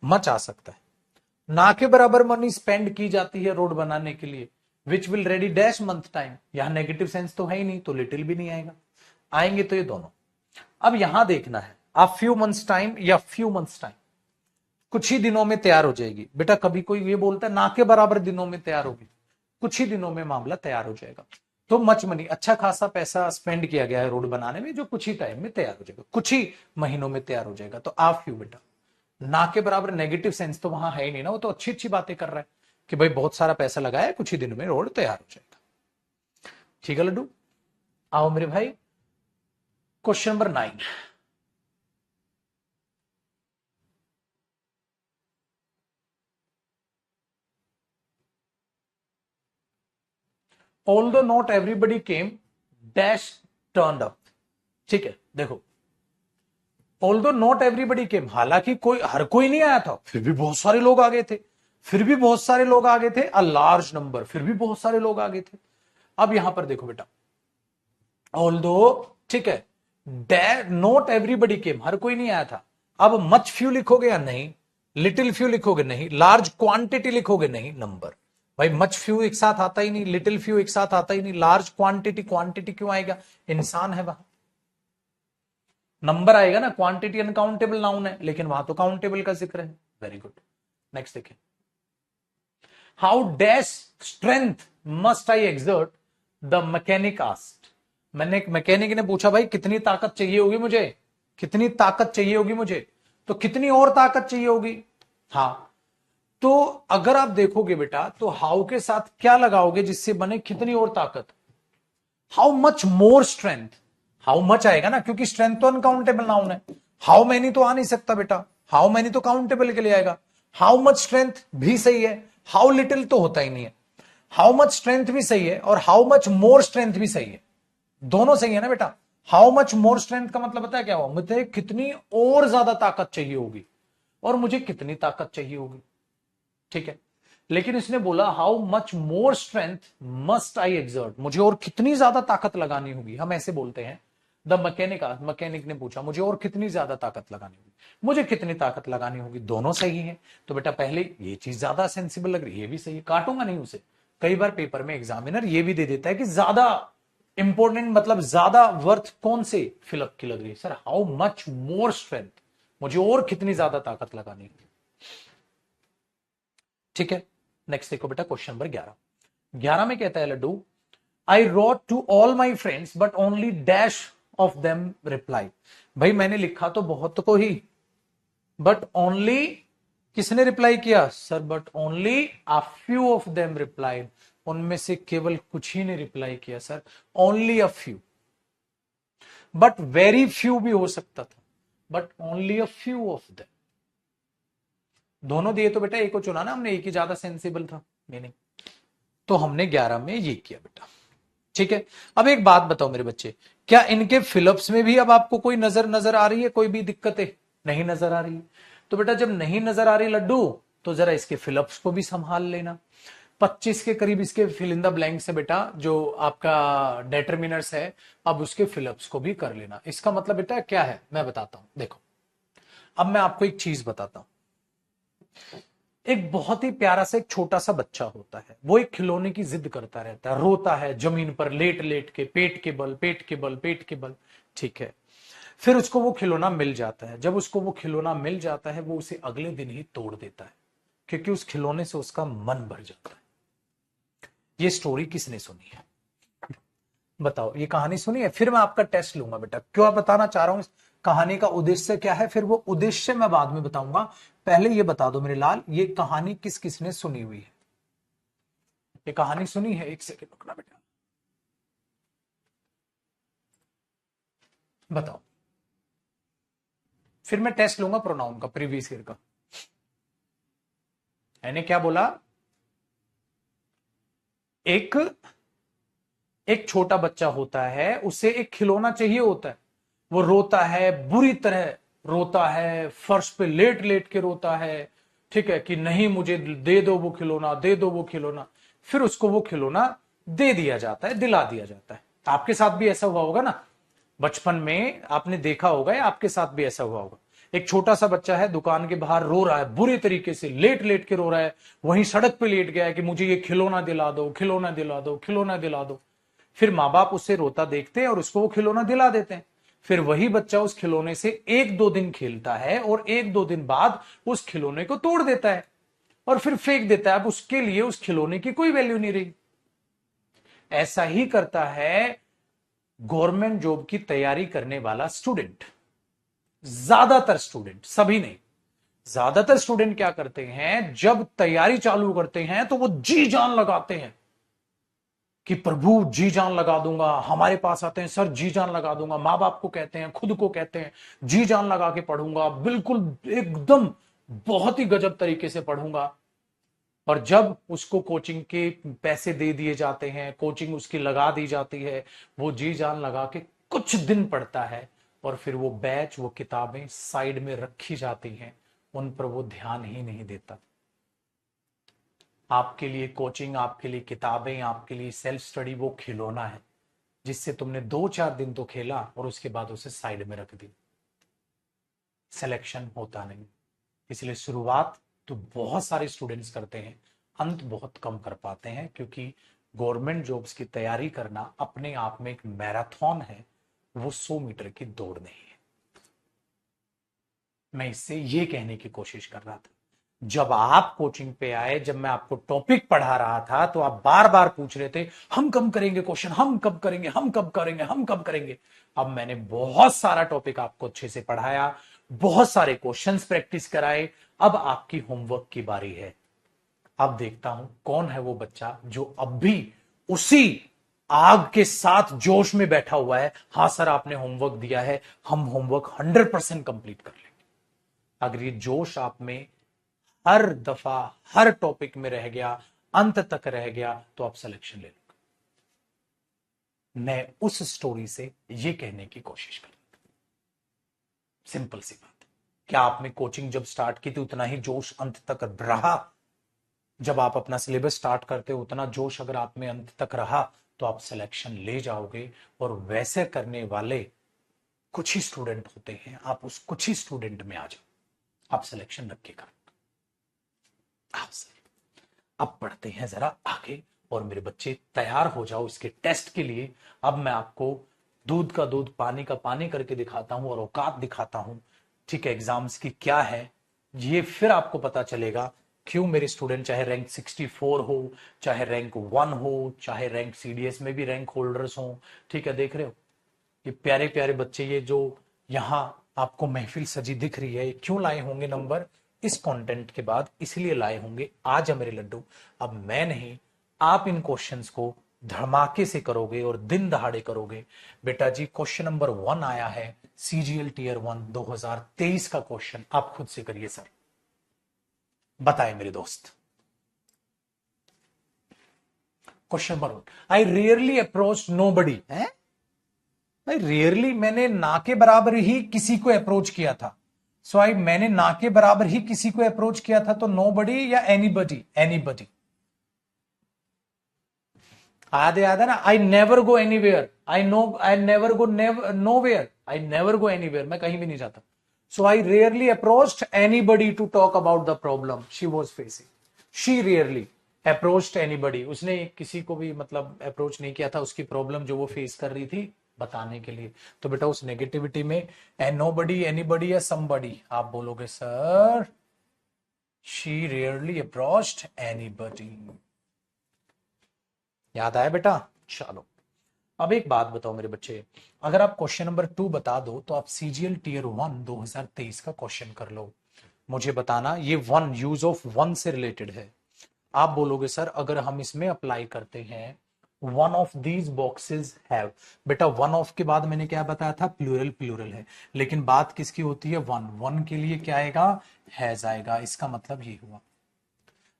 मच आ सकता है। ना के बराबर मनी स्पेंड की जाती है रोड बनाने के लिए, which will ready dash month time, यहां नेगेटिव सेंस तो है ही नहीं, तो लिटिल भी नहीं आएगा, आएंगे तो ये दोनों। अब यहां देखना है आप फ्यू मंथ्स टाइम या फ्यू मंथ्स टाइम, कुछ ही दिनों में तैयार हो जाएगी बेटा। कभी कोई ये बोलता है ना के बराबर दिनों में तैयार होगी, कुछ ही दिनों में मामला तैयार हो जाएगा। तो मच मनी, अच्छा खासा पैसा स्पेंड किया गया है रोड बनाने में, जो कुछ ही टाइम में तैयार हो जाएगा, कुछ ही महीनों में तैयार हो जाएगा। तो आप फ्यू बेटा, ना के बराबर नेगेटिव सेंस तो वहां है ही नहीं ना, वो तो अच्छी अच्छी बातें कर रहा है कि भाई बहुत सारा पैसा लगाया है, कुछ ही दिन में रोड तैयार हो जाएगा। ठीक है लड्डू, आओ मेरे भाई question number 9। Although not everybody came dash turned up. ठीक है देखो, ऑल्दो नॉट एवरीबडी केम, हालांकि कोई, हर कोई नहीं आया था, फिर भी बहुत सारे लोग आ गए थे, फिर भी बहुत सारे लोग आ गए थे, अ लार्ज नंबर, फिर भी बहुत सारे लोग आ गए थे। अब यहां पर देखो बेटा, ऑल्दो, ठीक है, नॉट एवरीबडी केम, हर कोई नहीं आया था। अब मच फ्यू लिखोगे या नहीं, लिटिल फ्यू लिखोगे नहीं, लार्ज क्वांटिटी लिखोगे नहीं, नंबर, भाई मच फ्यू एक साथ आता ही नहीं, लिटिल फ्यू एक साथ आता ही नहीं, लार्ज क्वांटिटी, क्वांटिटी क्यों आएगा, इंसान है वहां, नंबर आएगा ना, क्वांटिटी अनकाउंटेबल नाउन है, लेकिन वहां तो काउंटेबल का जिक्र है। वेरी गुड, नेक्स्ट देखिए। How dash strength must I exert, the mechanic asked. मैंने, मैकेनिक ने पूछा भाई कितनी ताकत चाहिए होगी मुझे, कितनी ताकत चाहिए होगी मुझे, तो कितनी और ताकत चाहिए होगी। हाँ, तो अगर आप देखोगे बेटा तो हाउ के साथ क्या लगाओगे जिससे बने कितनी और ताकत, how much more strength, how much आएगा ना, क्योंकि स्ट्रेंथ तो अनकाउंटेबल नाउन है, हाउ मैनी तो आ नहीं सकता बेटा, हाउ मैनी तो काउंटेबल के लिए आएगा। हाउ मच स्ट्रेंथ भी सही है, हाउ लिटिल तो होता ही नहीं है, हाउ मच स्ट्रेंथ भी सही है और हाउ मच मोर स्ट्रेंथ भी सही है, दोनों सही है ना बेटा। हाउ मच मोर स्ट्रेंथ का मतलब पता है क्या हुआ, मुझे कितनी और ज्यादा ताकत चाहिए होगी, और मुझे कितनी ताकत चाहिए होगी, ठीक है। लेकिन इसने बोला how much more strength must I exert, मुझे और कितनी ज्यादा ताकत लगानी होगी, हम ऐसे बोलते हैं। द मैकेनिक, मैकेनिक ने पूछा मुझे और कितनी ज्यादा ताकत लगानी होगी, मुझे कितनी ताकत लगानी होगी, दोनों सही है। तो बेटा पहले ये चीज ज्यादा सेंसिबल लग रही है, ये भी सही है, काटूंगा नहीं उसे। कई बार पेपर में एग्जामिनर ये भी दे देता है कि ज्यादा इंपॉर्टेंट, मतलब ज्यादा वर्थ कौन से फिलअप की लग रही है, sir how much more strength, मुझे और कितनी ज्यादा ताकत लगानी है, ठीक है। नेक्स्ट देखो बेटा क्वेश्चन नंबर 11। 11 में कहता है लड्डू, I wrote to all my friends but only dash of them reply. भाई मैंने लिखा तो बहुत को ही, बट ओनली किसने रिप्लाई किया sir, but only a few of them replied, उनमें से केवल कुछ ही ने रिप्लाई किया sir, only a few, but very few भी हो सकता था, but only a few of them. दोनों दिए तो बेटा एक को चुना ना हमने, एक ही ज्यादा सेंसिबल था मीनिंग, तो हमने 11 में ये किया बेटा, ठीक है। अब एक बात बताओ मेरे बच्चे, क्या इनके फिलअप्स में भी अब आपको कोई नजर आ रही है, कोई भी दिक्कत है, नहीं नजर आ रही है। तो बेटा जब नहीं नजर आ रही लड्डू, तो जरा इसके फिलअप्स को भी संभाल लेना। 25 के करीब इसके फिल इन द ब्लैंक से बेटा जो आपका डेटर्मिनर्स है, अब उसके फिलअप्स को भी कर लेना। इसका मतलब बेटा क्या है मैं बताता हूं, देखो अब मैं आपको एक चीज बताता हूं। एक बहुत ही प्यारा सा एक छोटा सा बच्चा होता है, वो एक खिलौने की जिद करता रहता है, रोता है जमीन पर लेट लेट के, पेट के बल, पेट के बल, पेट के बल। ठीक है, फिर उसको वो खिलौना मिल जाता है। जब उसको वो खिलौना मिल जाता है, वो उसे अगले दिन ही तोड़ देता है, क्योंकि उस खिलौने से उसका मन भर जाता है। ये स्टोरी किसने सुनी है? बताओ, ये कहानी सुनी है? फिर मैं आपका टेस्ट लूंगा बेटा, क्यों आप बताना चाह रहा हूं इस कहानी का उद्देश्य क्या है, फिर वो उद्देश्य मैं बाद में बताऊंगा। पहले ये बता दो मेरे लाल, ये कहानी किस किसने सुनी हुई है? ये कहानी सुनी है? एक सेकेंड रुकना बेटा, बताओ। फिर मैं टेस्ट लूंगा प्रोनाउन का, प्रीवियस ईयर का। मैंने क्या बोला? एक एक छोटा बच्चा होता है, उसे एक खिलौना चाहिए होता है। वो रोता है, बुरी तरह रोता है, फर्श पे लेट लेट के रोता है। ठीक है, कि नहीं मुझे दे दो वो खिलौना, दे दो वो खिलौना। फिर उसको वो खिलौना दे दिया जाता है, दिला दिया जाता है। आपके साथ भी ऐसा हुआ होगा ना, बचपन में आपने देखा होगा, या आपके साथ भी ऐसा हुआ होगा। एक छोटा सा बच्चा है, दुकान के बाहर रो रहा है, बुरी तरीके से लेट लेट के रो रहा है, वहीं सड़क पे लेट गया है कि मुझे ये खिलौना दिला दो, खिलौना दिला दो, खिलौना दिला दो। फिर माँ बाप उसे रोता देखते हैं और उसको वो खिलौना दिला देते हैं। फिर वही बच्चा उस खिलौने से एक दो दिन खेलता है और एक दो दिन बाद उस खिलौने को तोड़ देता है और फिर फेंक देता है। अब उसके लिए उस खिलौने की कोई वैल्यू नहीं रही। ऐसा ही करता है गवर्नमेंट जॉब की तैयारी करने वाला स्टूडेंट। ज्यादातर स्टूडेंट, सभी नहीं, ज्यादातर स्टूडेंट क्या करते हैं, जब तैयारी चालू करते हैं तो वो जी जान लगाते हैं कि प्रभु जी जान लगा दूंगा। हमारे पास आते हैं, सर जी जान लगा दूंगा, माँ बाप को कहते हैं, खुद को कहते हैं, जी जान लगा के पढ़ूंगा, बिल्कुल एकदम बहुत ही गजब तरीके से पढ़ूंगा। और जब उसको कोचिंग के पैसे दे दिए जाते हैं, कोचिंग उसकी लगा दी जाती है, वो जी जान लगा के कुछ दिन पढ़ता है और फिर वो बैच, वो किताबें साइड में रखी जाती हैं, उन पर वो ध्यान ही नहीं देता। आपके लिए कोचिंग, आपके लिए किताबें, आपके लिए सेल्फ स्टडी वो खिलौना है जिससे तुमने 2-4 दिन तो खेला और उसके बाद उसे साइड में रख दी। सिलेक्शन होता नहीं। इसलिए शुरुआत तो बहुत सारे स्टूडेंट्स करते हैं, अंत बहुत कम कर पाते हैं, क्योंकि गवर्नमेंट जॉब्स की तैयारी करना अपने आप में एक मैराथन है, वो 100 मीटर की दौड़ नहीं है। मैं इससे ये कहने की कोशिश कर रहा था, जब आप कोचिंग पे आए, जब मैं आपको टॉपिक पढ़ा रहा था, तो आप बार बार पूछ रहे थे हम कब करेंगे क्वेश्चन, हम कब करेंगे, हम कब करेंगे, हम कब करेंगे। अब मैंने बहुत सारा टॉपिक आपको अच्छे से पढ़ाया, बहुत सारे क्वेश्चंस प्रैक्टिस कराए। अब आपकी होमवर्क की बारी है। अब देखता हूं कौन है वो बच्चा जो अब भी उसी आग के साथ जोश में बैठा हुआ है। हाँ सर, आपने होमवर्क दिया है, हम होमवर्क 100% कंप्लीट कर लेंगे। अगर ये जोश आप में हर दफा हर टॉपिक में रह गया, अंत तक रह गया, तो आप सिलेक्शन ले लो। मैं उस स्टोरी से ये कहने की कोशिश कर, सिंपल सी बात। क्या आपने कोचिंग जब स्टार्ट की थी उतना ही जोश अंत तक रहा? जब आप अपना सिलेबस स्टार्ट करते हो उतना जोश अगर आप में अंत तक रहा, तो आप सिलेक्शन ले जाओगे। और वैसे करने वाले कुछ ही स्टूडेंट होते हैं, आप उस कुछ ही स्टूडेंट में आ जाओ, आप सिलेक्शन रखिएगा। आप सही। अब पढ़ते हैं जरा आगे, और मेरे बच्चे तैयार हो जाओ इसके टेस्ट के लिए। अब मैं आपको दूध का दूध, पानी का पानी करके दिखाता हूं और औकात दिखाता हूं, ठीक है, एग्जाम्स की क्या है ये। फिर आपको पता चलेगा क्यों मेरे स्टूडेंट, चाहे रैंक 64 हो, चाहे रैंक 1 हो, चाहे रैंक सीडीएस में भी रैंक होल्डर्स हो। ठीक है, देख रहे हो ये प्यारे प्यारे बच्चे, ये जो यहां आपको महफिल सजी दिख रही है, क्यों लाए होंगे नंबर इस कंटेंट के बाद? इसलिए लाए होंगे। आज मेरे लड्डू, अब मैं नहीं, आप इन क्वेश्चंस को धमाके से करोगे और दिन दहाड़े करोगे। बेटा जी, क्वेश्चन नंबर 1 आया है, सीजीएल टीयर 1 2023 का क्वेश्चन। आप खुद से करिए सर, बताएं मेरे दोस्त। क्वेश्चन नंबर 1, आई रियरली अप्रोच नो बडी है भाई। रियरली मैंने ना के बराबर ही किसी को अप्रोच किया था। सो आई, मैंने ना के बराबर ही किसी को अप्रोच किया था, तो नो बडी या एनीबडी? एनीबडी। याद है ना, I never go anywhere, I know, I never go nowhere, I never go anywhere, मैं कहीं भी नहीं जाता। So I rarely approached anybody to talk about the problem she was facing. She rarely approached anybody. उसने किसी को भी मतलब अप्रोच नहीं किया था उसकी प्रॉब्लम जो वो फेस कर रही थी बताने के लिए। तो बेटा उस नेगेटिविटी में एंड नोबडी एनीबडी या समबडी आप बोलोगे sir she rarely approached anybody. याद आया बेटा? चलो अब एक बात बताओ मेरे बच्चे, अगर आप क्वेश्चन नंबर 2 बता दो तो आप सीजीएल टीयर 1 2023 का क्वेश्चन कर लो। मुझे बताना ये वन यूज ऑफ वन से रिलेटेड है। आप बोलोगे सर अगर हम इसमें अप्लाई करते हैं one of these boxes have, बेटा वन ऑफ के बाद मैंने क्या बताया था प्लूरल प्लूरल है, लेकिन बात किसकी होती है वन, वन के लिए क्या आएगा हैज आएगा। इसका मतलब ये हुआ।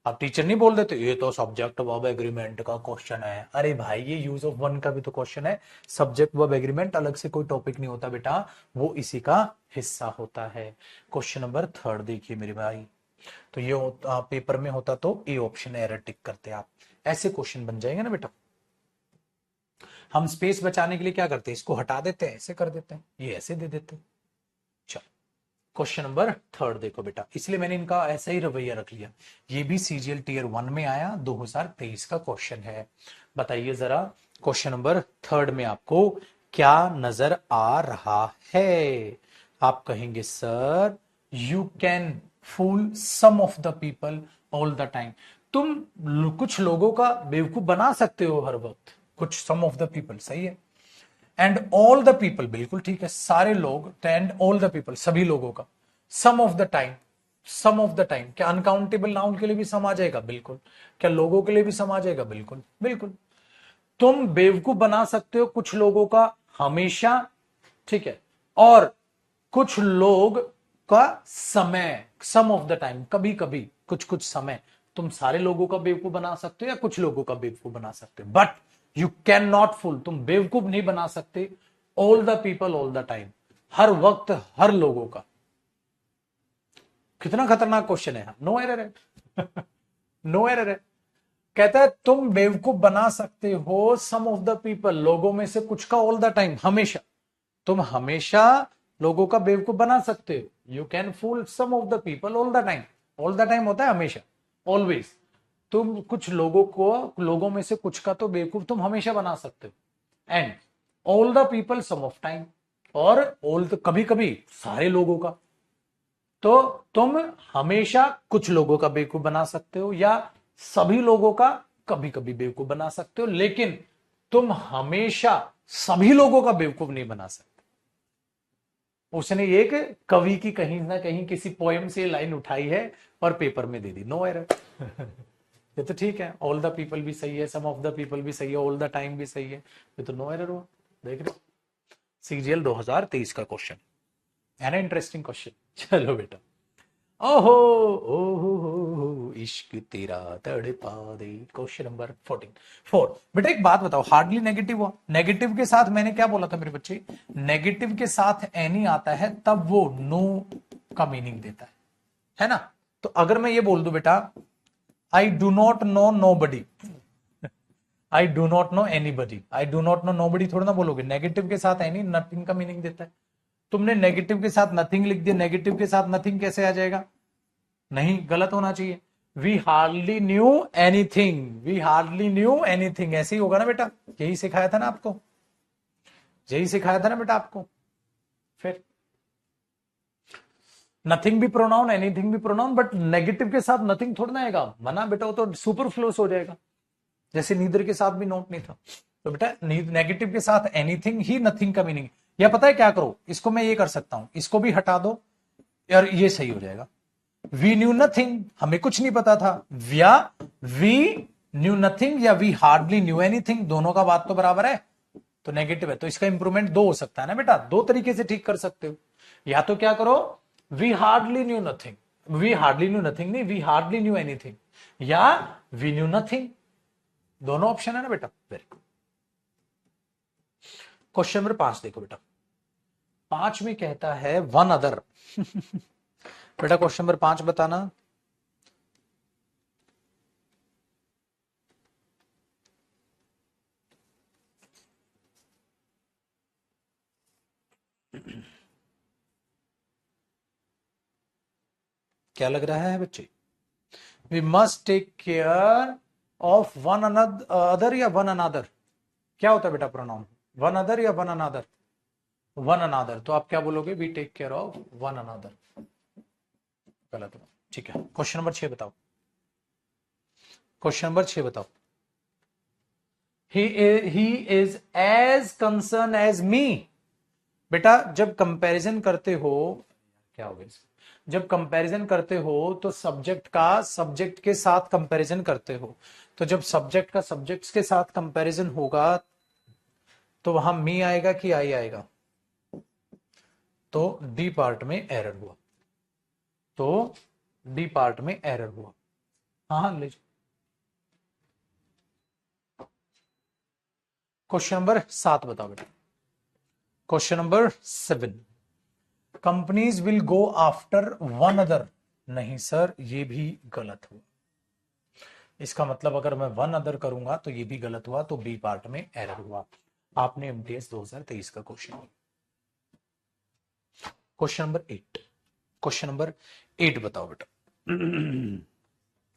अब टीचर नहीं बोल देते ये तो सब्जेक्ट वर्ब एग्रीमेंट का क्वेश्चन है। अरे भाई ये यूज ऑफ वन का भी तो क्वेश्चन है। सब्जेक्ट वर्ब एग्रीमेंट अलग से कोई टॉपिक नहीं होता बेटा, वो इसी का हिस्सा होता है। क्वेश्चन नंबर 3 देखिए मेरे भाई, तो ये पेपर में होता तो ए ऑप्शन एरर टिक करते आप, ऐसे क्वेश्चन बन जाएंगे ना बेटा। हम स्पेस बचाने के लिए क्या करते हैं इसको हटा देते हैं, ऐसे कर देते हैं, ये ऐसे दे देते हैं। चलो क्वेश्चन नंबर 3 देखो बेटा, इसलिए मैंने इनका ऐसा ही रवैया रख लिया। ये भी सीजीएल टीयर 1 में आया 2023 का क्वेश्चन है। बताइए जरा क्वेश्चन नंबर 3 में आपको क्या नजर आ रहा है? आप कहेंगे sir you can fool some of the people all the time. तुम कुछ लोगों का बेवकूफ बना सकते हो हर वक्त, कुछ सम ऑफ द पीपल सही है, एंड ऑल द पीपल बिल्कुल ठीक है, सारे लोग, एंड ऑल द पीपल सभी लोगों का, some of the time, some of the time क्या अनकाउंटेबल नाउन के लिए भी सम आ जाएगा? बिल्कुल। क्या लोगों के लिए भी सम आ जाएगा? बिल्कुल बिल्कुल। तुम बेवकूफ बना सकते हो कुछ लोगों का हमेशा, ठीक है, और कुछ लोग का समय, सम ऑफ द टाइम, कभी कभी कुछ कुछ समय। तुम सारे लोगों का बेवकूफ बना सकते हो या कुछ लोगों का बेवकूफ बना सकते हो, बट यू कैन नॉट फुल, तुम बेवकूफ नहीं बना सकते all the people all the time, हर वक्त हर लोगों का। कितना खतरनाक क्वेश्चन है। नो एरर है नो एरर है। कहता है तुम बेवकूफ बना सकते हो सम ऑफ द पीपल, लोगों में से कुछ का ऑल द टाइम, हमेशा। तुम हमेशा लोगों का बेवकूफ बना सकते हो, you can fool some of the people all the time. All the time होता है हमेशा, ऑलवेज। तुम कुछ लोगों को, लोगों में से कुछ का तो बेवकूफ तुम हमेशा बना सकते हो, and all the people some of time, और ऑल कभी कभी सारे लोगों का। तो तुम हमेशा कुछ लोगों का बेवकूफ बना सकते हो या सभी लोगों का कभी कभी बेवकूफ बना सकते हो, लेकिन तुम हमेशा सभी लोगों का बेवकूफ नहीं बना सकते। उसने एक कवि की कहीं ना कहीं किसी पोएम से लाइन उठाई है और पेपर में दे दी। नो एरर ये तो ठीक है, ऑल द पीपल भी सही है, सम ऑफ द पीपल भी सही है, ऑल द टाइम भी सही है, ये तो नो एरर हुआ। देख रहे सीजीएल 2023 का क्वेश्चन है ना, इंटरेस्टिंग क्वेश्चन। चलो बेटा, ओहो ओहो इश्क तेरा तड़पा दे। क्वेश्चन नंबर 4 बेटा एक बात बताओ, हार्डली नेगेटिव हुआ। नेगेटिव के साथ मैंने क्या बोला था मेरे बच्चे, नेगेटिव के साथ एनी आता है तब वो नो का मीनिंग देता है ना। तो अगर मैं ये बोल दूं बेटा I do not know nobody, I do not know anybody, I do not know nobody थोड़ा ना बोलोगे। नेगेटिव के साथ एनी नथिंग का मीनिंग देता है। तुमने नेगेटिव के साथ नथिंग लिख दिया, नेगेटिव के साथ नथिंग कैसे आ जाएगा? नहीं, गलत होना चाहिए। We hardly knew anything, we hardly knew anything, ऐसे ही होगा ना बेटा। यही सिखाया था ना आपको, यही सिखाया था ना बेटा आपको। फिर नथिंग भी प्रोनाउन, एनीथिंग भी प्रोनाउन, बट नेगेटिव के साथ नथिंग थोड़ा ना आएगा, मना बेटा वो तो सुपरफ्लूस हो जाएगा। जैसे नीदर के साथ भी नोट नहीं था, तो बेटा नेगेटिव के साथ एनीथिंग ही नथिंग का मीनिंग। या पता है क्या करो, इसको मैं ये कर सकता हूं, इसको भी हटा दो यार, ये सही हो जाएगा। वी न्यू नथिंग, हमें कुछ नहीं पता था, या वी न्यू नथिंग या वी हार्डली न्यू एनीथिंग, दोनों का बात तो बराबर है, तो नेगेटिव है। तो इसका इंप्रूवमेंट दो हो सकता है ना बेटा, दो तरीके से ठीक कर सकते हो। या तो क्या करो, we hardly knew nothing, we hardly knew nothing नहीं, वी हार्डली न्यू एनीथिंग, या वी न्यू नथिंग, दोनों ऑप्शन है ना बेटा। Very good. क्वेश्चन नंबर 5 देखो बेटा, 5 में कहता है वन अदर बेटा क्वेश्चन नंबर 5 बताना। क्या लग रहा है बच्चे? We must take care of one other या वन अनादर? क्या होता है बेटा प्रोनाउन? वन अदर या वन अनादर? One another. तो आप क्या बोलोगे? We take care of one another. गलत हो। ठीक है, क्वेश्चन नंबर 6 बताओ। क्वेश्चन नंबर 6 बताओ। He is as concern as me. बेटा जब कंपैरिजन करते हो, क्या हो गया, जब कंपैरिजन करते हो तो सब्जेक्ट का सब्जेक्ट के साथ कंपैरिजन करते हो। तो जब सब्जेक्ट का सब्जेक्ट्स के साथ कंपैरिजन होगा तो वहां मी आएगा कि आई आएगा? तो डी पार्ट में एरर हुआ। तो डी पार्ट में एरर हुआ। हाँ ले। क्वेश्चन नंबर 7 बताओ बेटा। Question number 7, companies will go after one other. नहीं सर, ये भी गलत हुआ। इसका मतलब अगर मैं वन अदर करूंगा तो ये भी गलत हुआ, तो बी पार्ट में एरर हुआ। आपने एमटीएस 2023 का question. Question number 8। Question number 8 बताओ बेटा।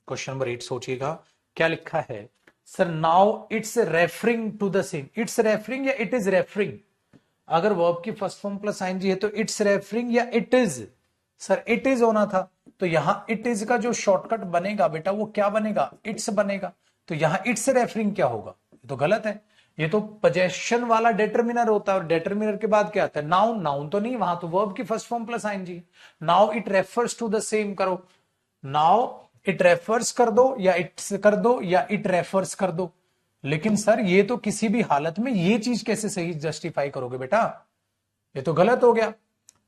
क्वेश्चन नंबर 8 सोचिएगा क्या लिखा है। Sir now it's referring to the same. It's referring या इट इज रेफरिंग? अगर वर्ब की फर्स्ट फॉर्म प्लस आईएनजी है तो इट्स रेफरिंग या it is? Sir it is होना था। तो यहां इट इज का जो शॉर्टकट बनेगा बेटा वो क्या बनेगा? इट्स बनेगा। तो यहां इट्स रेफरिंग क्या होगा? ये तो गलत है। ये तो पोजेशन वाला डिटरमिनर होता है, और डिटरमिनर के बाद क्या आता है? नाउन। नाउन तो नहीं, वहां तो वर्ब की first form plus ING. Now it refers to the same करो। नाउ इट रेफर्स कर दो या इट्स कर दो या इट रेफर्स कर दो। लेकिन सर ये तो किसी भी हालत में ये चीज कैसे सही जस्टिफाई करोगे बेटा? ये तो गलत हो गया।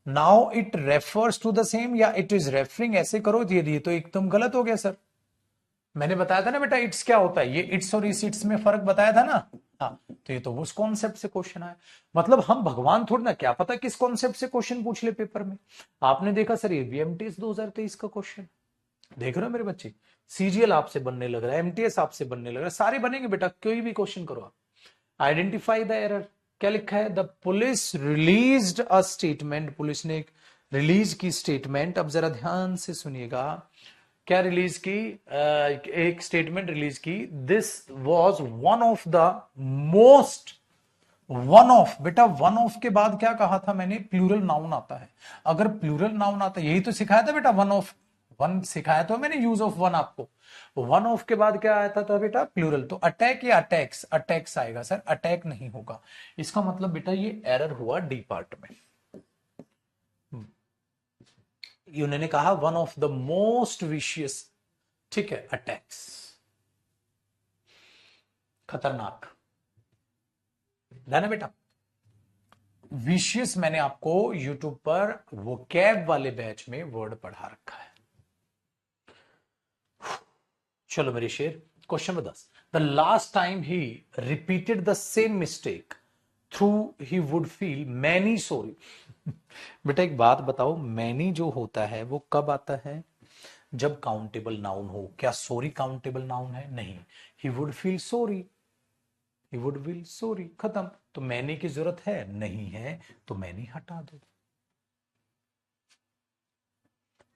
Now it refers to the same या इट इज रेफरिंग ऐसे करो, ये तो एकदम गलत हो गया सर। मैंने बताया था ना बेटा इट्स क्या होता है, ये इट्स और इस इट्स में फर्क बताया था ना। हाँ, तो ये तो उस कॉन्सेप्ट से क्वेश्चन आया। मतलब हम भगवान थोड़ी ना, क्या पता किस कॉन्सेप्ट से क्वेश्चन पूछ ले पेपर में। आपने देखा सर ये भी एमटीएस 2023 का क्वेश्चन। देख रहे हो मेरे बच्चे, सीजीएल आपसे बनने लग रहा है, एमटीएस आपसे बनने लग रहा है, सारे बनेंगे बेटा, कोई भी क्वेश्चन करो आप। Identify the error. क्या लिखा है? The police released a statement. Police ने एक रिलीज की स्टेटमेंट। अब जरा ध्यान से सुनिएगा, क्या रिलीज की? एक स्टेटमेंट रिलीज की। This was one of the most, one of. बेटा वन ऑफ के बाद क्या कहा था मैंने? प्लूरल नाउन आता है। अगर प्लूरल नाउन आता है, यही तो सिखाया था बेटा, वन ऑफ। वन सिखाया तो मैंने, यूज ऑफ वन आपको। वन ऑफ के बाद क्या आया था बेटा? प्लूरल। तो अटैक या अटैक्स? अटैक्स आएगा सर, अटैक नहीं होगा। इसका मतलब बेटा ये एरर हुआ डी पार्ट में। उन्होंने कहा one of the most vicious, ठीक है, अटैक्स, खतरनाक ना बेटा। विशियस मैंने आपको यूट्यूब पर वो कैब वाले बैच में वर्ड पढ़ा रखा है। चलो मेरे शेर, question number 10। The last time he repeated the same mistake through he would feel many sorry. बेटा एक बात बताओ, मैनी जो होता है वो कब आता है? जब काउंटेबल नाउन हो। क्या सॉरी काउंटेबल नाउन है? नहीं। He would feel sorry, he would feel sorry, खत्म। तो मैनी की जरूरत है? नहीं है, तो मैनी हटा दो।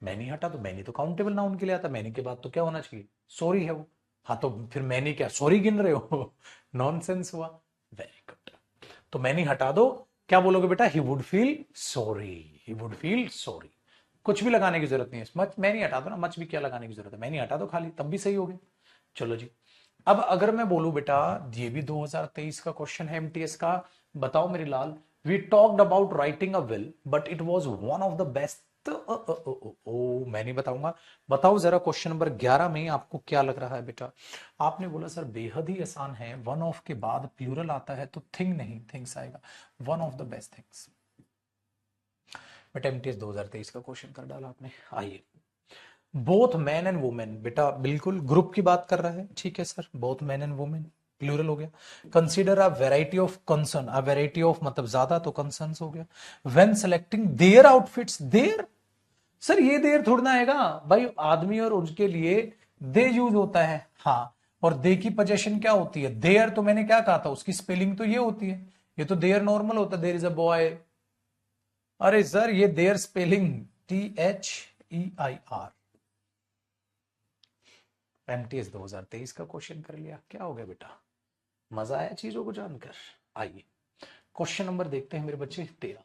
मैनी हटा दो। मैनी तो काउंटेबल नाउन के लिए आता, मैनी के बाद तो क्या होना चाहिए? सॉरी है वो। हाँ तो फिर मैनी क्या सॉरी गिन रहे हो? नॉनसेंस हुआ। Very good. तो मैनी हटा दो। क्या बोलोगे बेटा? He would feel sorry, he would feel sorry. कुछ भी लगाने की जरूरत नहीं है। मच मैनी हटा दो ना, मच भी क्या लगाने की जरूरत है? मैनी हटा दो खाली, तब भी सही हो गया। चलो जी, अब अगर मैं बोलूं बेटा, ये भी 2023 का क्वेश्चन है एमटीएस का। बताओ मेरे लाल, we talked about writing a will but it was one of the best. मैं नहीं बताऊंगा। बताओ जरा क्वेश्चन नंबर 11 में आपको क्या लग रहा है बेटा? आपने बोला सर बेहद ही आसान है, वन ऑफ के बाद प्लूरल आता है तो थिंग नहीं थिंग्स आएगा। One of the best things. बेटा एमटीएस 2023 का क्वेश्चन कर डाला आपने। आइए, बोथ मैन एंड वुमेन। बेटा बिल्कुल ग्रुप की बात कर रहा है, ठीक है sir. Both man and women plural हो गया। Consider a variety of concern. A variety of मतलब ज्यादा, तो कंसर्न हो गया। When selecting their outfits. There, sir ये देर थोड़ा ना आएगा भाई, आदमी और उनके लिए दे यूज होता है। हाँ, और दे की पोजीशन क्या होती है? देयर। तो मैंने क्या कहा था, उसकी स्पेलिंग तो ये होती है। ये तो देयर नॉर्मल होता है, देयर इज अ बॉय। अरे सर ये देयर स्पेलिंg THEIR एमटीएस 2023 का क्वेश्चन कर लिया। क्या हो गया बेटा, मजा आया चीजों को जानकर? आइए क्वेश्चन नंबर देखते हैं मेरे बच्चे 13।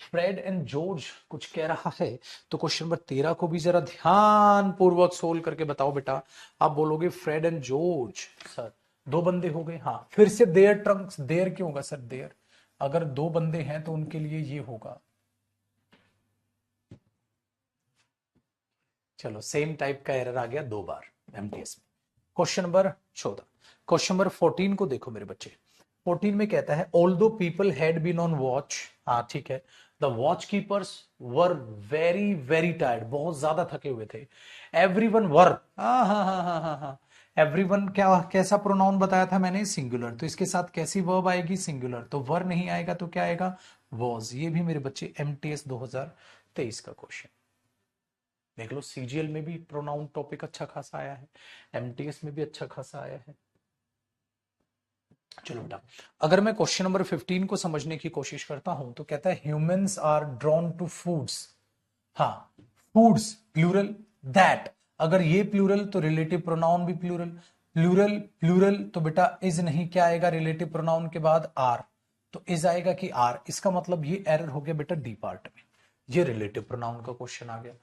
फ्रेड एंड जॉर्ज कुछ कह रहा है, तो क्वेश्चन नंबर 13 को भी जरा ध्यान पूर्वक सोल्व करके बताओ बेटा। आप बोलोगे फ्रेड एंड जॉर्ज, सर दो बंदे हो गए, हाँ फिर से देयर ट्रंक्स, देयर क्यों होगा सर देयर? अगर दो बंदे हैं तो उनके लिए ये होगा, चलो सेम टाइप का एरर आ गया दो बार एमटीएस में। क्वेश्चन नंबर 14, क्वेश्चन नंबर 14 को देखो मेरे बच्चे। 14 में कहता है although people had been on watch, हाँ ठीक है, the watch keepers were very very tired, बहुत ज्यादा थके हुए थे। एवरीवन वर, हाँ हाँ हाँ हाँ हाँ हाँ, एवरीवन क्या कैसा प्रोनाउन बताया था मैंने, सिंगुलर, तो इसके साथ कैसी वर्ब आएगी, सिंगुलर, तो वर नहीं आएगा तो क्या आएगा, वॉज। ये भी मेरे बच्चे एमटीएस 2023 का क्वेश्चन। देख लो सीजीएल में भी प्रोनाउन टॉपिक अच्छा खासा आया है, एमटीएस में भी अच्छा खासा आया है। चलो बेटा, अगर मैं क्वेश्चन नंबर 15 को समझने की कोशिश करता हूं तो कहता है humans are drawn to foods, हाँ फूड्स प्लूरल, दैट, अगर ये प्लूरल तो रिलेटिव प्रोनाउन भी प्लूरल, प्लूरल प्लूरल तो बेटा इज नहीं, क्या आएगा रिलेटिव प्रोनाउन के बाद आर, तो इज आएगा कि आर, इसका मतलब ये एरर हो गया बेटा डी पार्ट में, ये रिलेटिव प्रोनाउन का क्वेश्चन आ गया।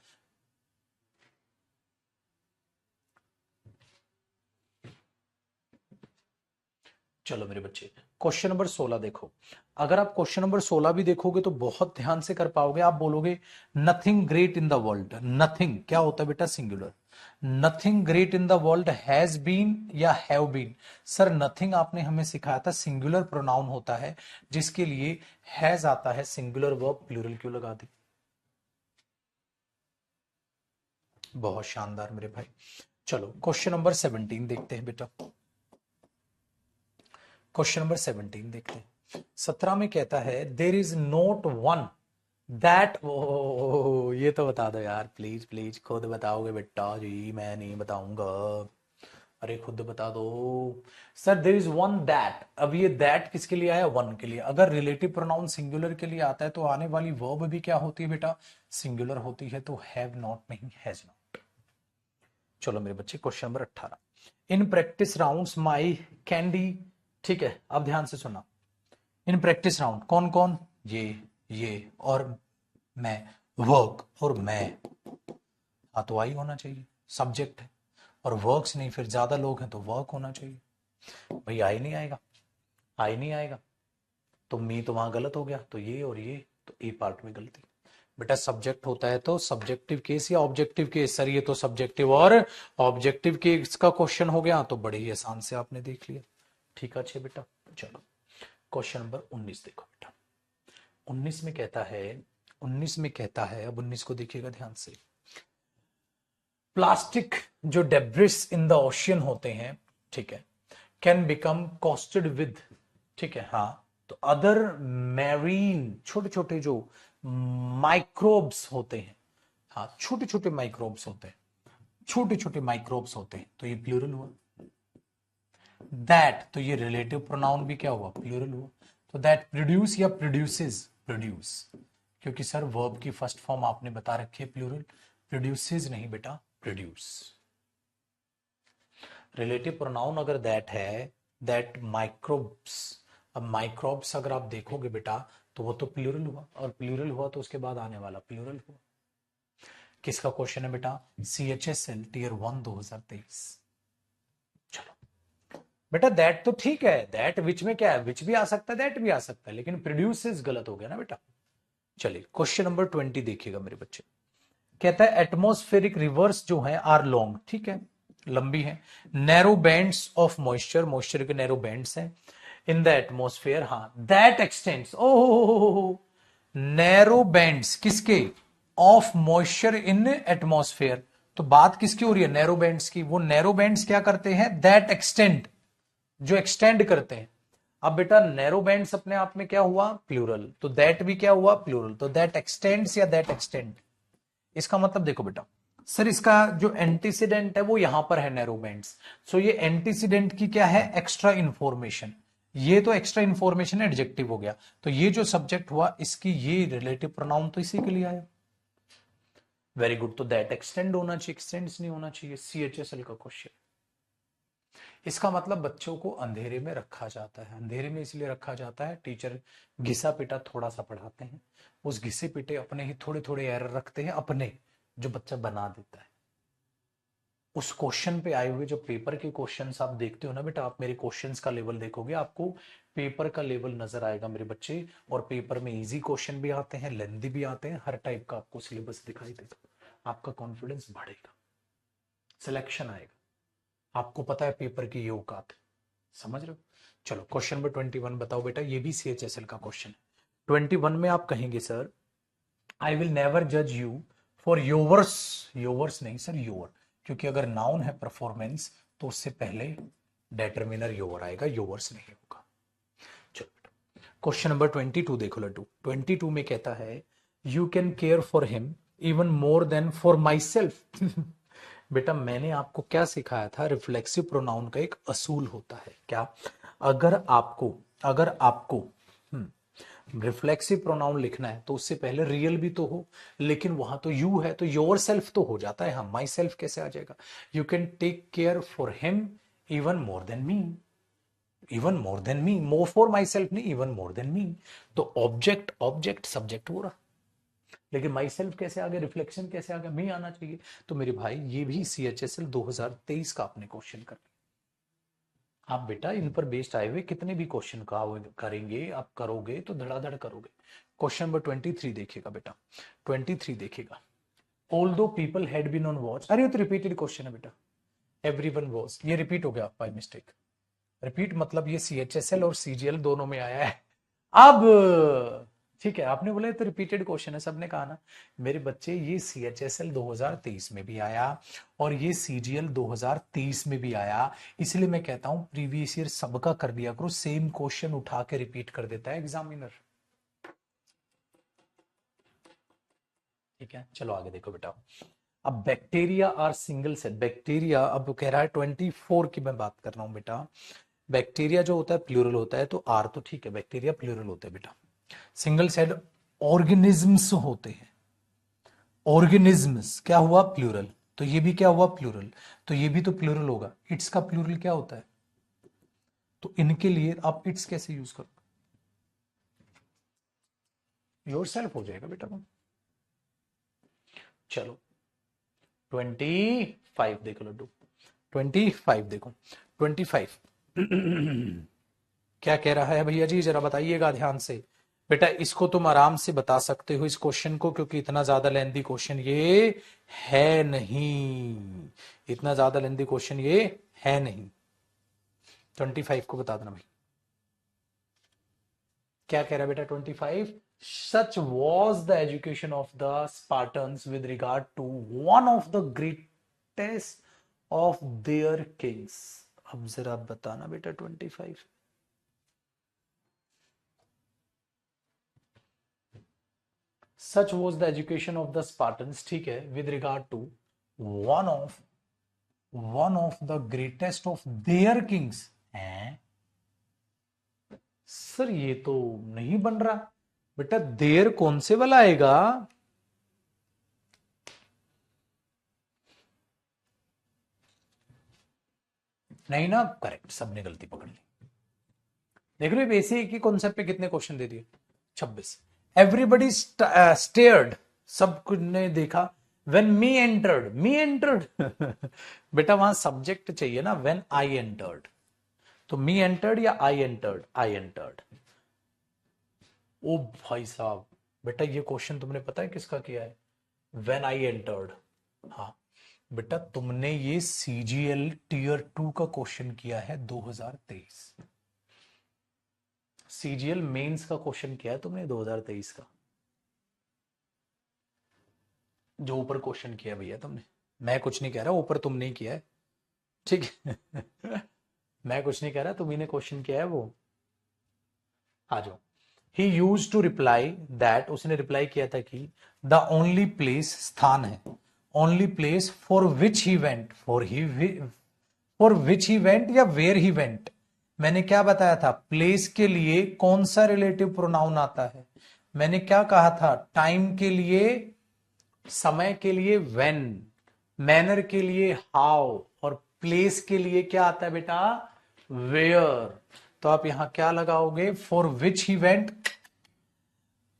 चलो मेरे बच्चे क्वेश्चन नंबर 16 देखो। अगर आप क्वेश्चन नंबर 16 भी देखोगे तो बहुत ध्यान से कर पाओगे। आप बोलोगे nothing great in the world, nothing क्या होता है बेटा, singular, nothing great in the world has been या हैव बीन, सर नथिंग आपने हमें सिखाया था सिंगुलर प्रोनाउन होता है जिसके लिए हैज आता है, सिंगुलर वर्ब प्लूरल क्यों लगा दी? बहुत शानदार मेरे भाई। चलो क्वेश्चन नंबर 17 देखते हैं बेटा, क्वेश्चन नंबर 17 देखते हैं। 17 में कहता है there is not one that, ओ ये तो बता दो यार प्लीज प्लीज, खुद बताओगे बेटा जी, मैं नहीं बताऊंगा, अरे खुद बता दो। Sir there is one that, अब ये दैट किसके लिए आया, वन के लिए। अगर रिलेटिव प्रोनाउन सिंगुलर के लिए आता है तो आने वाली वर्ब भी क्या होती है बेटा, सिंगुलर होती है, तो हैव नॉट नहीं, हैज नॉट। चलो मेरे बच्चे question number 18, in practice rounds my candy, ठीक है अब ध्यान से सुना, इन प्रैक्टिस राउंड कौन कौन, ये और मैं, वर्क और मैं, हाँ तो आई होना चाहिए, सब्जेक्ट है, और वर्क्स नहीं, फिर ज्यादा लोग हैं तो वर्क होना चाहिए। भाई आई नहीं आएगा, आई नहीं आएगा, तो मी तो वहां गलत हो गया, तो ये और ये, तो ए पार्ट में गलती। बेटा सब्जेक्ट होता है तो सब्जेक्टिव केस या ऑब्जेक्टिव केस, सर ये तो सब्जेक्टिव और ऑब्जेक्टिव केस का क्वेश्चन हो गया, तो बड़े ही आसान से आपने देख लिया। ठीक है अच्छे बेटा। चलो क्वेश्चन नंबर 19 देखो बेटा, 19 में कहता है, 19 में कहता है, अब 19 को देखिएगा ध्यान से, प्लास्टिक जो डेब्रिस इन द ओशियन होते हैं, ठीक है, कैन बिकम कॉस्टेड विद, ठीक है हाँ, तो अदर मैरीन छोटे छोटे जो माइक्रोब्स होते हैं, हाँ छोटे छोटे माइक्रोब्स होते हैं, छोटे छोटे माइक्रोब्स होते हैं, तो ये प्लूरल हुआ। दैट, तो ये रिलेटिव प्रोनाउन भी क्या हुआ, प्लूरल हुआ। तो दैट प्रोड्यूस या प्रोड्यूसेस, प्रोड्यूस, क्योंकि सर वर्ब की फर्स्ट फॉर्म आपने बता रखी है प्लूरल, प्रोड्यूसेस नहीं बेटा, प्रोड्यूस। रिलेटिव प्रोनाउन अगर दैट है, दैट माइक्रोब्स, अब माइक्रोब्स अगर आप देखोगे बेटा तो वो तो प्लूरल हुआ, और प्लूरल हुआ तो उसके बाद आने वाला प्लूरल हुआ। किसका क्वेश्चन है बेटा, CHSL टीयर 1 2023। चलो बेटा दैट तो ठीक है, दैट विच में क्या है, विच भी आ सकता है, दैट भी आ सकता है, लेकिन प्रोड्यूसेस गलत हो गया ना बेटा। चलिए क्वेश्चन नंबर 20 देखिएगा मेरे बच्चे, कहता है एटमॉस्फेरिक रिवर्स जो है आर लॉन्ग, ठीक है लंबी है, narrow bands of moisture, moisture के नैरो बैंड्स हैं इन द एटमॉस्फेयर, हाँ that extends, oh narrow bands किसके, ऑफ मॉइस्चर इन एटमॉस्फेयर, तो बात किसकी हो रही है, नैरो बैंड्स की। वो नैरो बैंड्स क्या करते हैं, दैट एक्सटेंड, जो एक्सटेंड करते हैं। अब बेटा नैरो बैंड्स अपने आप में क्या हुआ, प्लूरल, तो दैट भी क्या हुआ, प्लूरल, तो दैट एक्सटेंड्स या दैट एक्सटेंड। इसका मतलब देखो बेटा, सर इसका जो एंटीसीडेंट है वो यहां पर है नैरो बैंड्स, सो ये एंटीसीडेंट की क्या है, एक्स्ट्रा इंफॉर्मेशन, ये तो एक्स्ट्रा इंफॉर्मेशन एडजेक्टिव हो गया, तो ये जो सब्जेक्ट हुआ इसकी ये रिलेटिव प्रोनाउन तो इसी के लिए आया। वेरी गुड, तो दैट एक्सटेंड होना चाहिए, एक्सटेंड्स नहीं होना चाहिए, CHSL का क्वेश्चन। इसका मतलब बच्चों को अंधेरे में रखा जाता है। अंधेरे में इसलिए रखा जाता है, टीचर घिसा पिटा थोड़ा सा पढ़ाते हैं, उस घिसे पिटे अपने ही थोड़े थोड़े एरर रखते हैं अपने, जो बच्चा बना देता है। उस क्वेश्चन पे आए हुए जो पेपर के क्वेश्चंस आप देखते हो ना बेटा, आप मेरे क्वेश्चंस का लेवल देखोगे, आपको पेपर का लेवल नजर आएगा मेरे बच्चे। और पेपर में इजी क्वेश्चन भी आते हैं, लेंथी भी आते हैं, हर टाइप का आपको सिलेबस दिखाई देगा। आपका कॉन्फिडेंस बढ़ेगा, सिलेक्शन आएगा, आपको पता है पेपर की ये औकात है। समझ रहे हो? चलो क्वेश्चन नंबर 21 बताओ बेटा, ये भी CHSL का क्वेश्चन है। 21 में आप कहेंगे सर, आई विल नेवर जज यू फॉर योवर्स, योवर्स नहीं सर योर, क्योंकि अगर नाउन है परफॉर्मेंस तो उससे पहले डेटर्मिनर योवर आएगा, योवर्स नहीं होगा। चलो क्वेश्चन नंबर 22 देखो लड्डू। 22 में कहता है you can care for him even more then for my self. बेटा मैंने आपको क्या सिखाया था, रिफ्लेक्सिव प्रोनाउन का एक असूल होता है क्या, अगर आपको रिफ्लेक्सिव प्रोनाउन लिखना है तो उससे पहले रियल भी तो हो, लेकिन वहां तो यू है तो योर सेल्फ तो हो जाता है, हम माई सेल्फ कैसे आ जाएगा। You can take care for him even more than me, even more than me, more for myself नहीं, इवन मोर देन मी। तो ऑब्जेक्ट ऑब्जेक्ट सब्जेक्ट हो रहा, लेकिन माई सेल्फ कैसे आ गया, रिफ्लेक्शन कैसे आ गया, मी आना चाहिए। तो मेरे भाई ये भी CHSL 2023 का आपने क्वेश्चन कर, आप बेटा इन पर बेस्ड आए हुए कितने भी क्वेश्चन करेंगे, आप करोगे तो धड़ाधड़ करोगे। क्वेश्चन नंबर 23 देखिएगा बेटा, 23 देखिएगा। Although people had been on watch, अरे ये तो रिपीटेड क्वेश्चन है बेटा, एवरीवन वाज, ये रिपीट हो गया बाय मिस्टेक। रिपीट मतलब ये CHSL और CGL दोनों में आया है। अब ठीक है, आपने बोला तो रिपीटेड क्वेश्चन है, सबने कहा ना मेरे बच्चे, ये CHSL 2023 में भी आया और ये CGL 2023 में भी आया, इसलिए मैं कहता हूं प्रीवियस ईयर सबका कर दिया करो, सेम क्वेश्चन उठा के रिपीट कर देता है एग्जामिनर। ठीक है चलो आगे देखो बेटा। अब bacteria are single cell, bacteria अब कह रहा है 24 की मैं बात कर रहा हूं बेटा। बैक्टीरिया जो होता है प्लूरल होता है, तो आर तो ठीक है, बैक्टीरिया प्लूरल होते हैं बेटा। सिंगल सेल ऑर्गेनिजम्स होते हैं, ऑर्गेनिजम्स क्या हुआ प्लूरल, तो ये भी क्या हुआ प्लूरल, तो ये भी तो प्लूरल होगा। इट्स का प्लूरल क्या होता है, तो इनके लिए आप इट्स कैसे यूज करो, योर सेल्फ हो जाएगा बेटा। चलो 25 देखो लड्डू, 25 देखो, 25 क्या कह रहा है भैया जी, जरा बताइएगा ध्यान से। बेटा इसको तुम आराम से बता सकते हो इस क्वेश्चन को, क्योंकि इतना ज्यादा लेंथी क्वेश्चन ये है नहीं, इतना ज्यादा लेंथी क्वेश्चन ये है नहीं। 25 को बता देना भाई, क्या कह रहा है बेटा 25, such was the education of the Spartans with regard to one of the greatest of their kings. अब जरा बताना बेटा 25, such was the education of the Spartans, ठीक है, with regard to one of the greatest of their kings हैं। Sir ये तो नहीं बन रहा बेटा, देयर कौन से वाला आएगा, नहीं ना, करेक्ट, सबने गलती पकड़ ली। देख रहे हो बेसिक के कॉन्सेप्ट पे कितने क्वेश्चन दे दिए, 26। एवरीबडी स्टेयर्ड, सब कुछ ने देखा। When me entered, me entered बेटा वहां सब्जेक्ट चाहिए ना, व्हेन आई एंटर्ड, तो मी एंटर्ड या आई एंटर्ड, आई एंटर्ड। ओ भाई साहब, बेटा ये क्वेश्चन तुमने पता है किसका किया है, व्हेन आई एंटर्ड। हाँ बेटा तुमने ये CGL टीयर 2 का क्वेश्चन किया है 2023, CGL मेंस का क्वेश्चन किया है तुमने 2023 का, जो ऊपर क्वेश्चन किया भैया तुमने, मैं कुछ नहीं कह रहा, ऊपर तुमने ही किया है, ठीक है मैं कुछ नहीं कह रहा, तुम्ही ने क्वेश्चन किया है वो। आ जाओ। ही यूज टू रिप्लाई दैट, उसने रिप्लाई किया था कि द ओनली प्लेस, स्थान है, only place for which he went, for which he went या वेयर ही वेंट। मैंने क्या बताया था, प्लेस के लिए कौन सा रिलेटिव प्रोनाउन आता है, मैंने क्या कहा था, टाइम के लिए, समय के लिए व्हेन, मैनर के लिए हाउ, और प्लेस के लिए क्या आता है बेटा, वेयर। तो आप यहां क्या लगाओगे, फॉर विच ही वेंट,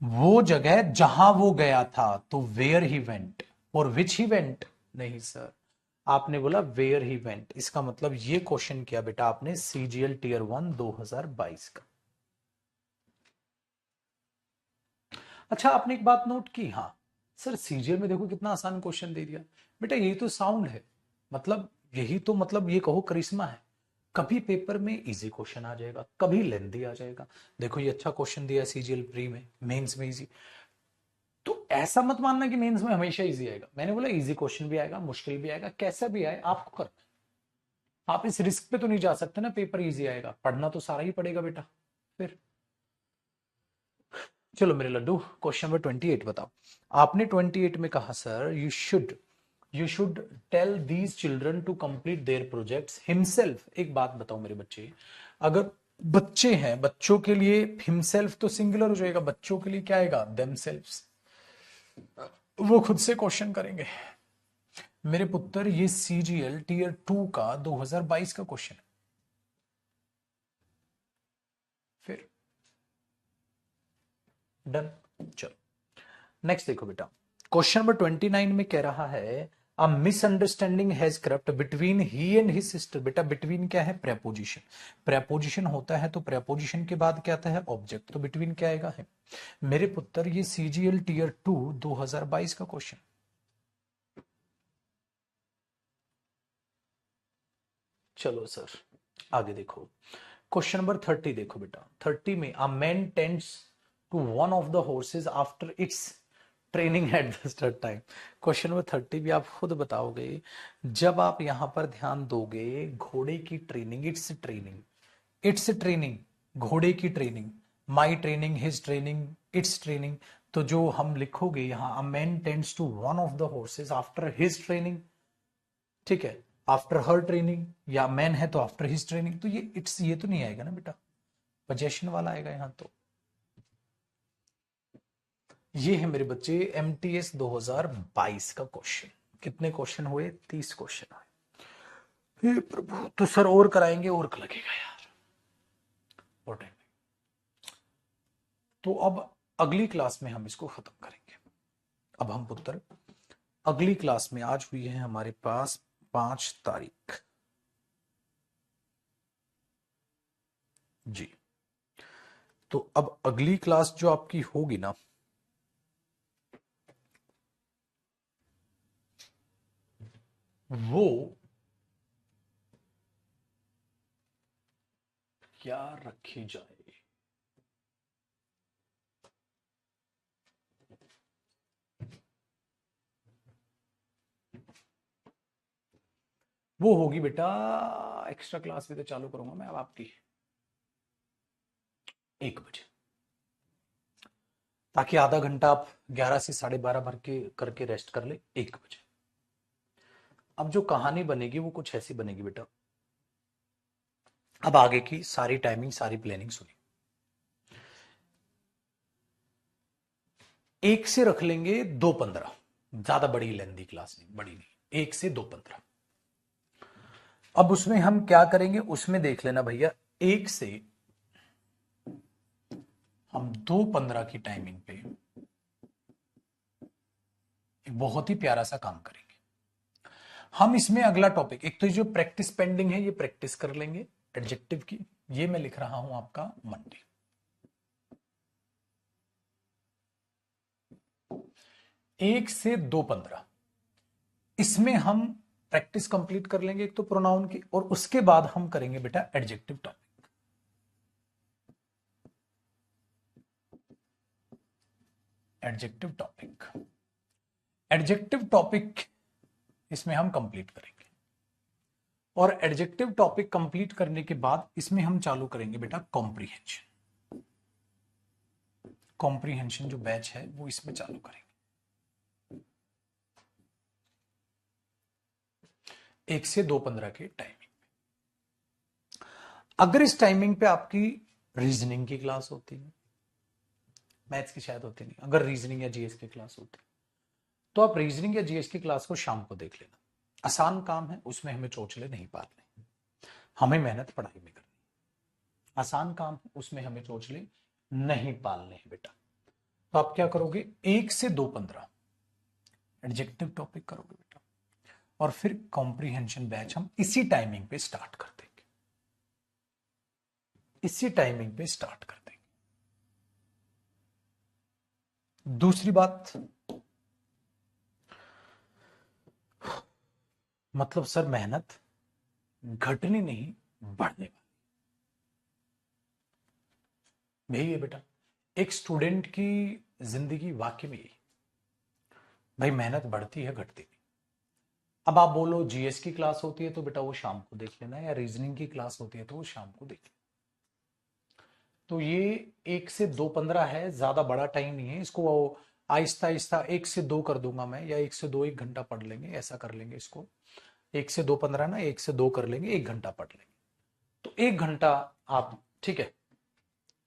वो जगह जहां वो गया था, तो where he went. For which he went नहीं सर, आपने बोला वेयर ही वेंट। इसका मतलब ये क्वेश्चन किया बेटा आपने सीजीएल टीयर 1 2022 का। अच्छा आपने एक बात नोट की, हाँ सर सीजीएल में देखो कितना आसान क्वेश्चन दे दिया। बेटा यही तो साउंड है, मतलब यही तो मतलब ये कहो करिश्मा है। कभी पेपर में इजी क्वेश्चन आ जाएगा, कभी लेंदी आ जाएगा। देखो ये अच्छा क्वेश्चन दिया सीजीएल प्री में, मेंस में इजी। तो ऐसा मत मानना कि मेंस में हमेशा इजी आएगा। मैंने बोला इजी क्वेश्चन भी आएगा, मुश्किल भी आएगा, कैसा भी आए आपको करना है। आप इस रिस्क पे तो नहीं जा सकते ना, पेपर इजी आएगा, पढ़ना तो सारा ही पड़ेगा बेटा। फिर चलो मेरे लड्डू, क्वेश्चन नंबर 28 बताओ। आपने 28 में कहा sir you should tell these children to complete their projects himself. एक बात बताओ मेरे बच्चे, अगर बच्चे हैं, बच्चों के लिए हिमसेल्फ तो सिंगुलर हो जाएगा, बच्चों के लिए क्या आएगा, देमसेल्व्स। वो खुद से क्वेश्चन करेंगे मेरे पुत्र। ये सीजीएल टीयर 2 का 2022 का क्वेश्चन है। फिर डन। चलो नेक्स्ट देखो बेटा, क्वेश्चन नंबर 29 में कह रहा है अ misunderstanding has corrupt between he and his sister. बेटा बिटवीन क्या है, प्रेपोजिशन। प्रेपोजिशन होता है तो प्रेपोजिशन के बाद क्या आता है, ऑब्जेक्ट। तो बिटवीन क्या आएगा, है। मेरे पुत्र ये सीजीएल टीयर 2 2022 का क्वेश्चन। चलो सर आगे देखो, क्वेश्चन नंबर 30 देखो बेटा। 30 में a man tends to one of the horses after its training at the start time. Question number 30 भी आप खुद बताओगे। जब आप यहां पर ध्यान दोगे, घोड़े की training, its training, its training, घोड़े की training, my training, his training, its training. तो जो हम लिखोगे यहां, a man tends to one of the horses after his training, ठीक है, आफ्टर हर ट्रेनिंग, या मैन है तो आफ्टर हिज ट्रेनिंग। तो ये इट्स, ये तो नहीं आएगा ना बेटा, पोजेशन वाला आएगा यहां। तो ये है मेरे बच्चे एमटीएस 2022 का क्वेश्चन। कितने क्वेश्चन हुए, 30 क्वेश्चन हुए। हे प्रभु, तो सर और कराएंगे, और लगेगा यार, और टाइम। तो अब अगली क्लास में हम इसको खत्म करेंगे। अब हम पुत्र अगली क्लास में, आज हुई है हमारे पास 5 तारीख जी। तो अब अगली क्लास जो आपकी होगी ना, वो क्या रखी जाए, वो होगी बेटा, एक्स्ट्रा क्लास भी तो चालू करूंगा मैं अब आपकी 1 बजे, ताकि आधा घंटा आप 11 से 12:30 भर के करके रेस्ट कर ले 1 बजे। अब जो कहानी बनेगी वो कुछ ऐसी बनेगी बेटा, अब आगे की सारी टाइमिंग, सारी प्लानिंग सुनी। 1 से रख लेंगे 2:15, ज्यादा बड़ी लेंदी क्लास नहीं, बड़ी नहीं, 1 से 2:15। अब उसमें हम क्या करेंगे, उसमें देख लेना भैया, 1 से हम 2:15 की टाइमिंग पे एक बहुत ही प्यारा सा काम करेंगे। हम इसमें अगला टॉपिक, एक तो जो प्रैक्टिस पेंडिंग है ये प्रैक्टिस कर लेंगे एडजेक्टिव की, ये मैं लिख रहा हूं आपका मंडे। 1 से 2:15 इसमें हम प्रैक्टिस कंप्लीट कर लेंगे, एक तो प्रोनाउन की, और उसके बाद हम करेंगे बेटा adjective topic. Adjective topic, adjective topic इसमें हम कंप्लीट करेंगे। और एडजेक्टिव टॉपिक कंप्लीट करने के बाद इसमें हम चालू करेंगे बेटा कॉम्प्रीहेंशन। कॉम्प्रीहेंशन जो बैच है वो इसमें चालू करेंगे 1 से 2:15 के टाइमिंग। अगर इस टाइमिंग पे आपकी रीजनिंग की क्लास होती है, मैथ्स की शायद होती नहीं, अगर रीजनिंग या जीएस की क्लास होती, तो आप रीजनिंग या जीएस की क्लास को शाम को देख लेना। आसान काम है, उसमें हमें चोचले नहीं पालने, हमें मेहनत पढ़ाई में करनी। आसान काम है, उसमें हमें चोचले नहीं पालने हैं बेटा। तो आप क्या करोगे, 1 से 2-15 एडजेक्टिव टॉपिक करोगे बेटा, और फिर कॉम्प्रीहेंशन बैच हम इसी टाइमिंग पे स्टार्ट कर देंगे, इसी टाइमिंग पे स्टार्ट कर देंगे। दूसरी बात, मतलब सर मेहनत घटनी नहीं बढ़ने वाली, यही है बेटा। एक स्टूडेंट की जिंदगी वाकई में यही, भाई मेहनत बढ़ती है घटती नहीं। अब आप बोलो जीएस की क्लास होती है तो बेटा वो शाम को देख लेना, या रीजनिंग की क्लास होती है तो वो शाम को देख लेना। तो ये 1 से 2-15 है, ज्यादा बड़ा टाइम नहीं है, इसको आहिस्ता आहिस्ता 1 से 2 कर दूंगा मैं, या 1 से 2 1 घंटा पढ़ लेंगे, ऐसा कर लेंगे इसको। 1 से 2-15 ना, 1 से 2 कर लेंगे, 1 घंटा पढ़ लेंगे। तो 1 घंटा आप, ठीक है,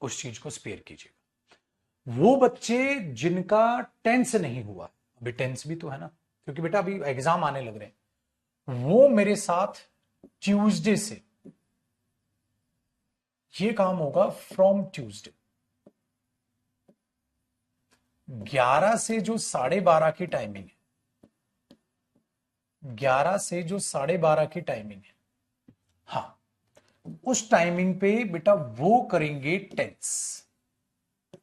उस चीज को स्पेयर कीजिएगा। वो बच्चे जिनका टेंस नहीं हुआ, अभी टेंस भी तो है ना, क्योंकि बेटा अभी एग्जाम आने लग रहे हैं, वो मेरे साथ ट्यूसडे से, ये काम होगा फ्रॉम ट्यूसडे 11 से जो 12:30 की टाइमिंग है, 11 से जो 12:30 की टाइमिंग है, हाँ, उस टाइमिंग पे बेटा वो करेंगे टेंस।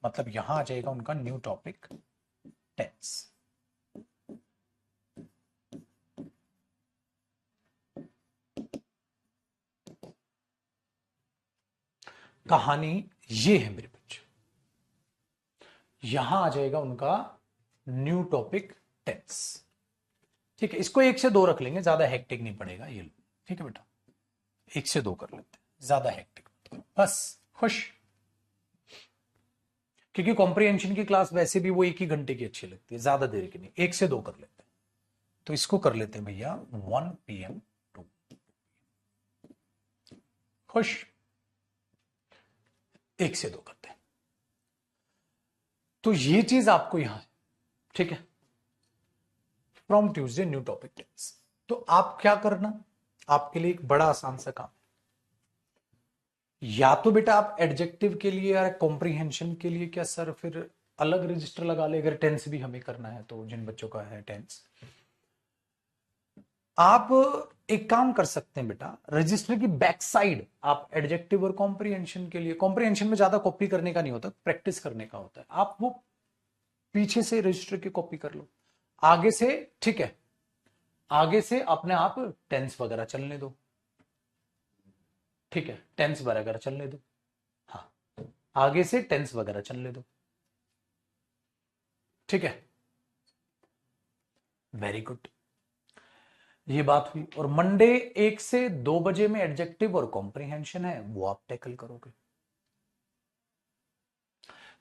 मतलब यहां आ जाएगा उनका न्यू टॉपिक टेंस। कहानी ये है मेरे बच्चे, यहां आ जाएगा उनका न्यू टॉपिक टेंस। ठीक है, इसको 1 से 2 रख लेंगे, ज्यादा हेक्टिक नहीं पड़ेगा ये लो। ठीक है बेटा, 1 से 2 कर लेते हैं, ज्यादा हेक्टिक बस, खुश। क्योंकि कॉम्प्रिहेंशन की क्लास वैसे भी वो 1 ही घंटे की अच्छी लगती है, ज्यादा देर की नहीं, 1 से 2 कर लेते हैं। तो इसको कर लेते हैं भैया 1 PM टू, खुश। 1 से 2 करते हैं। तो ये चीज आपको यहां है, ठीक है, from Tuesday new topic tense. तो आप क्या करना, आपके लिए एक बड़ा आसान सा काम, या तो बेटा आप एडजेक्टिव के लिए या कॉम्प्रीहेंशन के लिए, क्या सर फिर अलग रजिस्टर लगा ले, अगर टेंस भी हमें करना है तो, जिन बच्चों का है टेंस, आप एक काम कर सकते हैं बेटा, रजिस्टर की बैक साइड आप एडजेक्टिव और कॉम्प्रीहेंशन के लिए, कॉम्प्रीहेंशन में ज्यादा कॉपी करने का नहीं होता, प्रैक्टिस करने का होता है, आप वो पीछे से रजिस्टर की कॉपी कर लो, आगे से, ठीक है, आगे से अपने आप टेंस वगैरह चलने दो, ठीक है, टेंस वगैरह चलने दो, हाँ, आगे से टेंस वगैरह चलने दो, ठीक है, वेरी गुड, ये बात हुई। और मंडे 1 से 2 बजे में एडजेक्टिव और कॉम्प्रीहेंशन है, वो आप टैकल करोगे।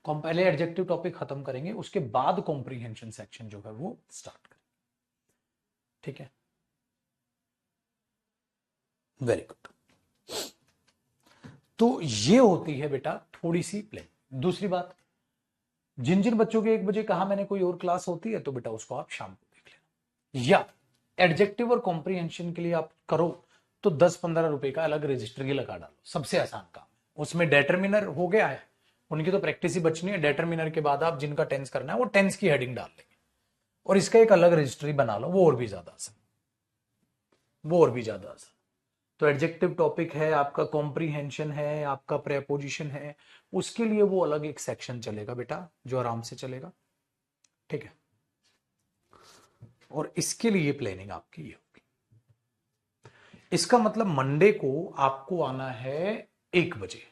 पहले एडजेक्टिव टॉपिक खत्म करेंगे, उसके बाद कॉम्प्रीहेंशन सेक्शन जो है वो स्टार्ट करेंगे, ठीक है, वेरी गुड। तो ये होती है बेटा थोड़ी सी प्लान। दूसरी बात, जिन जिन बच्चों के 1 बजे कहा मैंने कोई और क्लास होती है, तो बेटा उसको आप शाम को देख लेना, या एडजेक्टिव और कॉम्प्रीहेंशन के लिए आप करो तो 10-15 रुपए का अलग रजिस्टर ही लगा डालो, सबसे आसान काम है। उसमें डेटरमिनर हो गया है, उनकी तो प्रैक्टिस ही बचनी है, डेटरमिनर के बाद आप जिनका टेंस करना है वो टेंस की हेडिंग डाल लेंगे, और इसका एक अलग रजिस्टर ही बना लो, वो और भी ज्यादा आसान, वो और भी ज्यादा आसान। तो एडजेक्टिव टॉपिक है आपका, कॉम्प्रीहेंशन है आपका, प्रेपोजिशन है, उसके लिए वो अलग एक सेक्शन चलेगा बेटा, जो आराम से चलेगा, ठीक है। और इसके लिए प्लानिंग आपकी ये होगी। इसका मतलब मंडे को आपको आना है 1 बजे,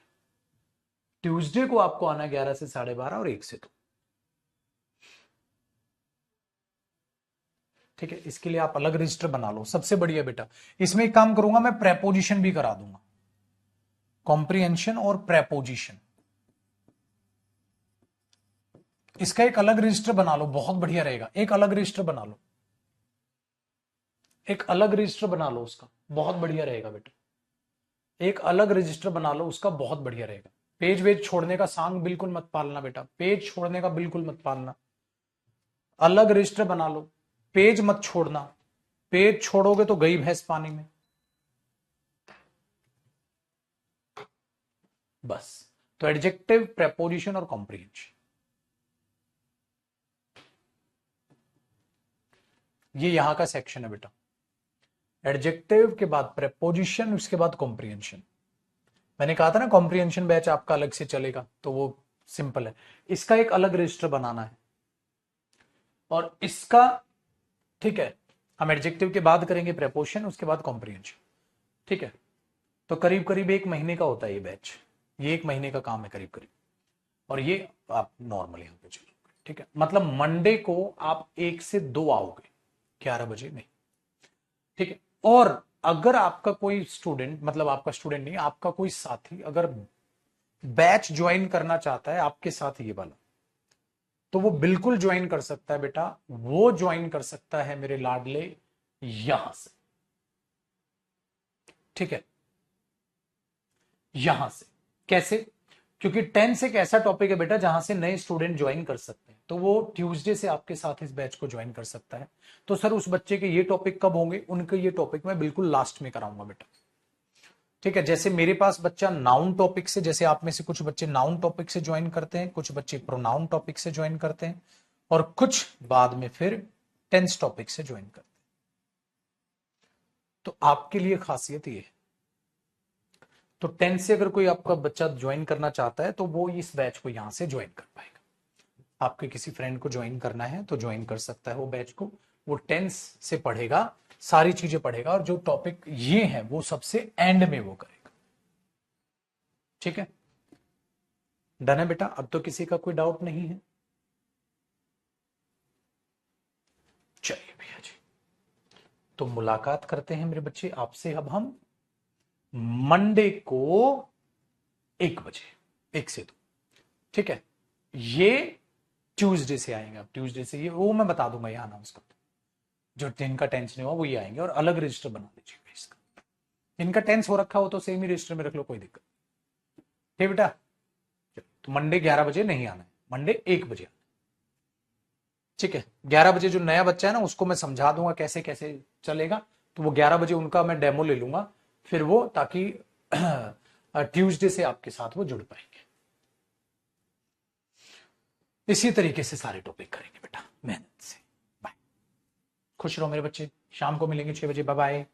ट्यूसडे को आपको आना है 11 से 12:30 और 1 से 2, ठीक है। इसके लिए आप अलग रजिस्टर बना लो, सबसे बढ़िया बेटा। इसमें एक काम करूंगा मैं, प्रेपोजिशन भी करा दूंगा, कॉम्प्रीहेंशन और प्रेपोजिशन, इसका एक अलग रजिस्टर बना लो, बहुत बढ़िया रहेगा। एक अलग रजिस्टर बना लो, एक अलग रजिस्टर बना लो उसका, बहुत बढ़िया रहेगा बेटा। एक अलग रजिस्टर बना लो उसका, बहुत बढ़िया रहेगा। पेज वेज छोड़ने का सांग बिल्कुल मत पालना बेटा, पेज छोड़ने का बिल्कुल मत पालना, अलग रजिस्टर बना लो, पेज मत छोड़ना, पेज छोड़ोगे तो गई भैंस पानी में, बस। तो एडजेक्टिव, प्रेपोजिशन और कॉम्प्रिहेंशन, ये यहां का सेक्शन है बेटा। एडजेक्टिव के बाद प्रेपोजिशन, उसके बाद कॉम्प्रिहेंशन। मैंने कहा था ना कॉम्प्रिहेंशन बैच आपका अलग से चलेगा, तो वो सिंपल है। इसका एक अलग रजिस्टर बनाना है और इसका, ठीक है, हम एडजेक्टिव के बाद करेंगे प्रेपोजिशन, उसके बाद कॉम्प्रिहेंशन, ठीक है। तो करीब करीब 1 महीने का होता है ये बैच, ये 1 महीने का काम है करीब करीब। और ये आप नॉर्मल यहां पे चलोगे, ठीक है। मतलब मंडे को आप 1 से 2 आओगे, 11 बजे नहीं, ठीक है। और अगर आपका कोई स्टूडेंट, मतलब आपका स्टूडेंट नहीं, आपका कोई साथी अगर बैच ज्वाइन करना चाहता है आपके साथ ये वाला, तो वो बिल्कुल ज्वाइन कर सकता है बेटा। वो ज्वाइन कर सकता है मेरे लाडले यहां से, ठीक है, यहां से। कैसे? क्योंकि टेंस एक ऐसा टॉपिक है बेटा जहां से नए स्टूडेंट ज्वाइन कर सकते हैं, तो वो ट्यूसडे से आपके साथ इस बैच को ज्वाइन कर सकता है। तो सर उस बच्चे के ये टॉपिक कब होंगे? उनके ये टॉपिक मैं बिल्कुल लास्ट में कराऊंगा बेटा, ठीक है। जैसे मेरे पास बच्चा नाउन टॉपिक से, जैसे आप में से कुछ बच्चे नाउन टॉपिक से ज्वाइन करते हैं, कुछ बच्चे प्रोनाउन टॉपिक से ज्वाइन करते हैं, और कुछ बाद में फिर टेंस टॉपिक से ज्वाइन करते हैं। तो आपके लिए खासियत ये है, तो टेंथ से अगर कोई आपका बच्चा ज्वाइन करना चाहता है तो वो इस बैच को यहां से ज्वाइन कर पाएगा। आपके किसी फ्रेंड को ज्वाइन करना है तो ज्वाइन कर सकता है वो बैच को। वो टेंस से पढ़ेगा, सारी चीजें पढ़ेगा, और जो टॉपिक ये है वो सबसे एंड में वो करेगा, ठीक है। डन है बेटा? अब तो किसी का कोई डाउट नहीं है? चलिए भैया जी, तो मुलाकात करते हैं मेरे बच्चे आपसे अब हम मंडे को 1 बजे, 1 से 2, ठीक है। ये ट्यूसडे से आएंगे, अब ट्यूसडे से ये वो मैं बता दूंगा यहाँ अनाउंस कर, जो जिनका टेंस नहीं हुआ वो ये आएंगे, और अलग रजिस्टर बना दीजिएगा इसका। इनका टेंस हो रखा हो तो सेम ही रजिस्टर में रख लो, कोई दिक्कत, ठीक बेटा। तो मंडे 11 बजे नहीं आना है, मंडे 1 बजे आना, ठीक है। 11 बजे जो नया बच्चा है ना उसको मैं समझा दूंगा कैसे कैसे चलेगा, तो वो 11 बजे उनका मैं डेमो ले लूंगा फिर वो, ताकि ट्यूसडे से आपके साथ वो जुड़ पाएंगे। इसी तरीके से सारे टॉपिक करेंगे बेटा, मेहनत से। बाय, खुश रहो मेरे बच्चे, शाम को मिलेंगे 6 बजे, बाय बाय।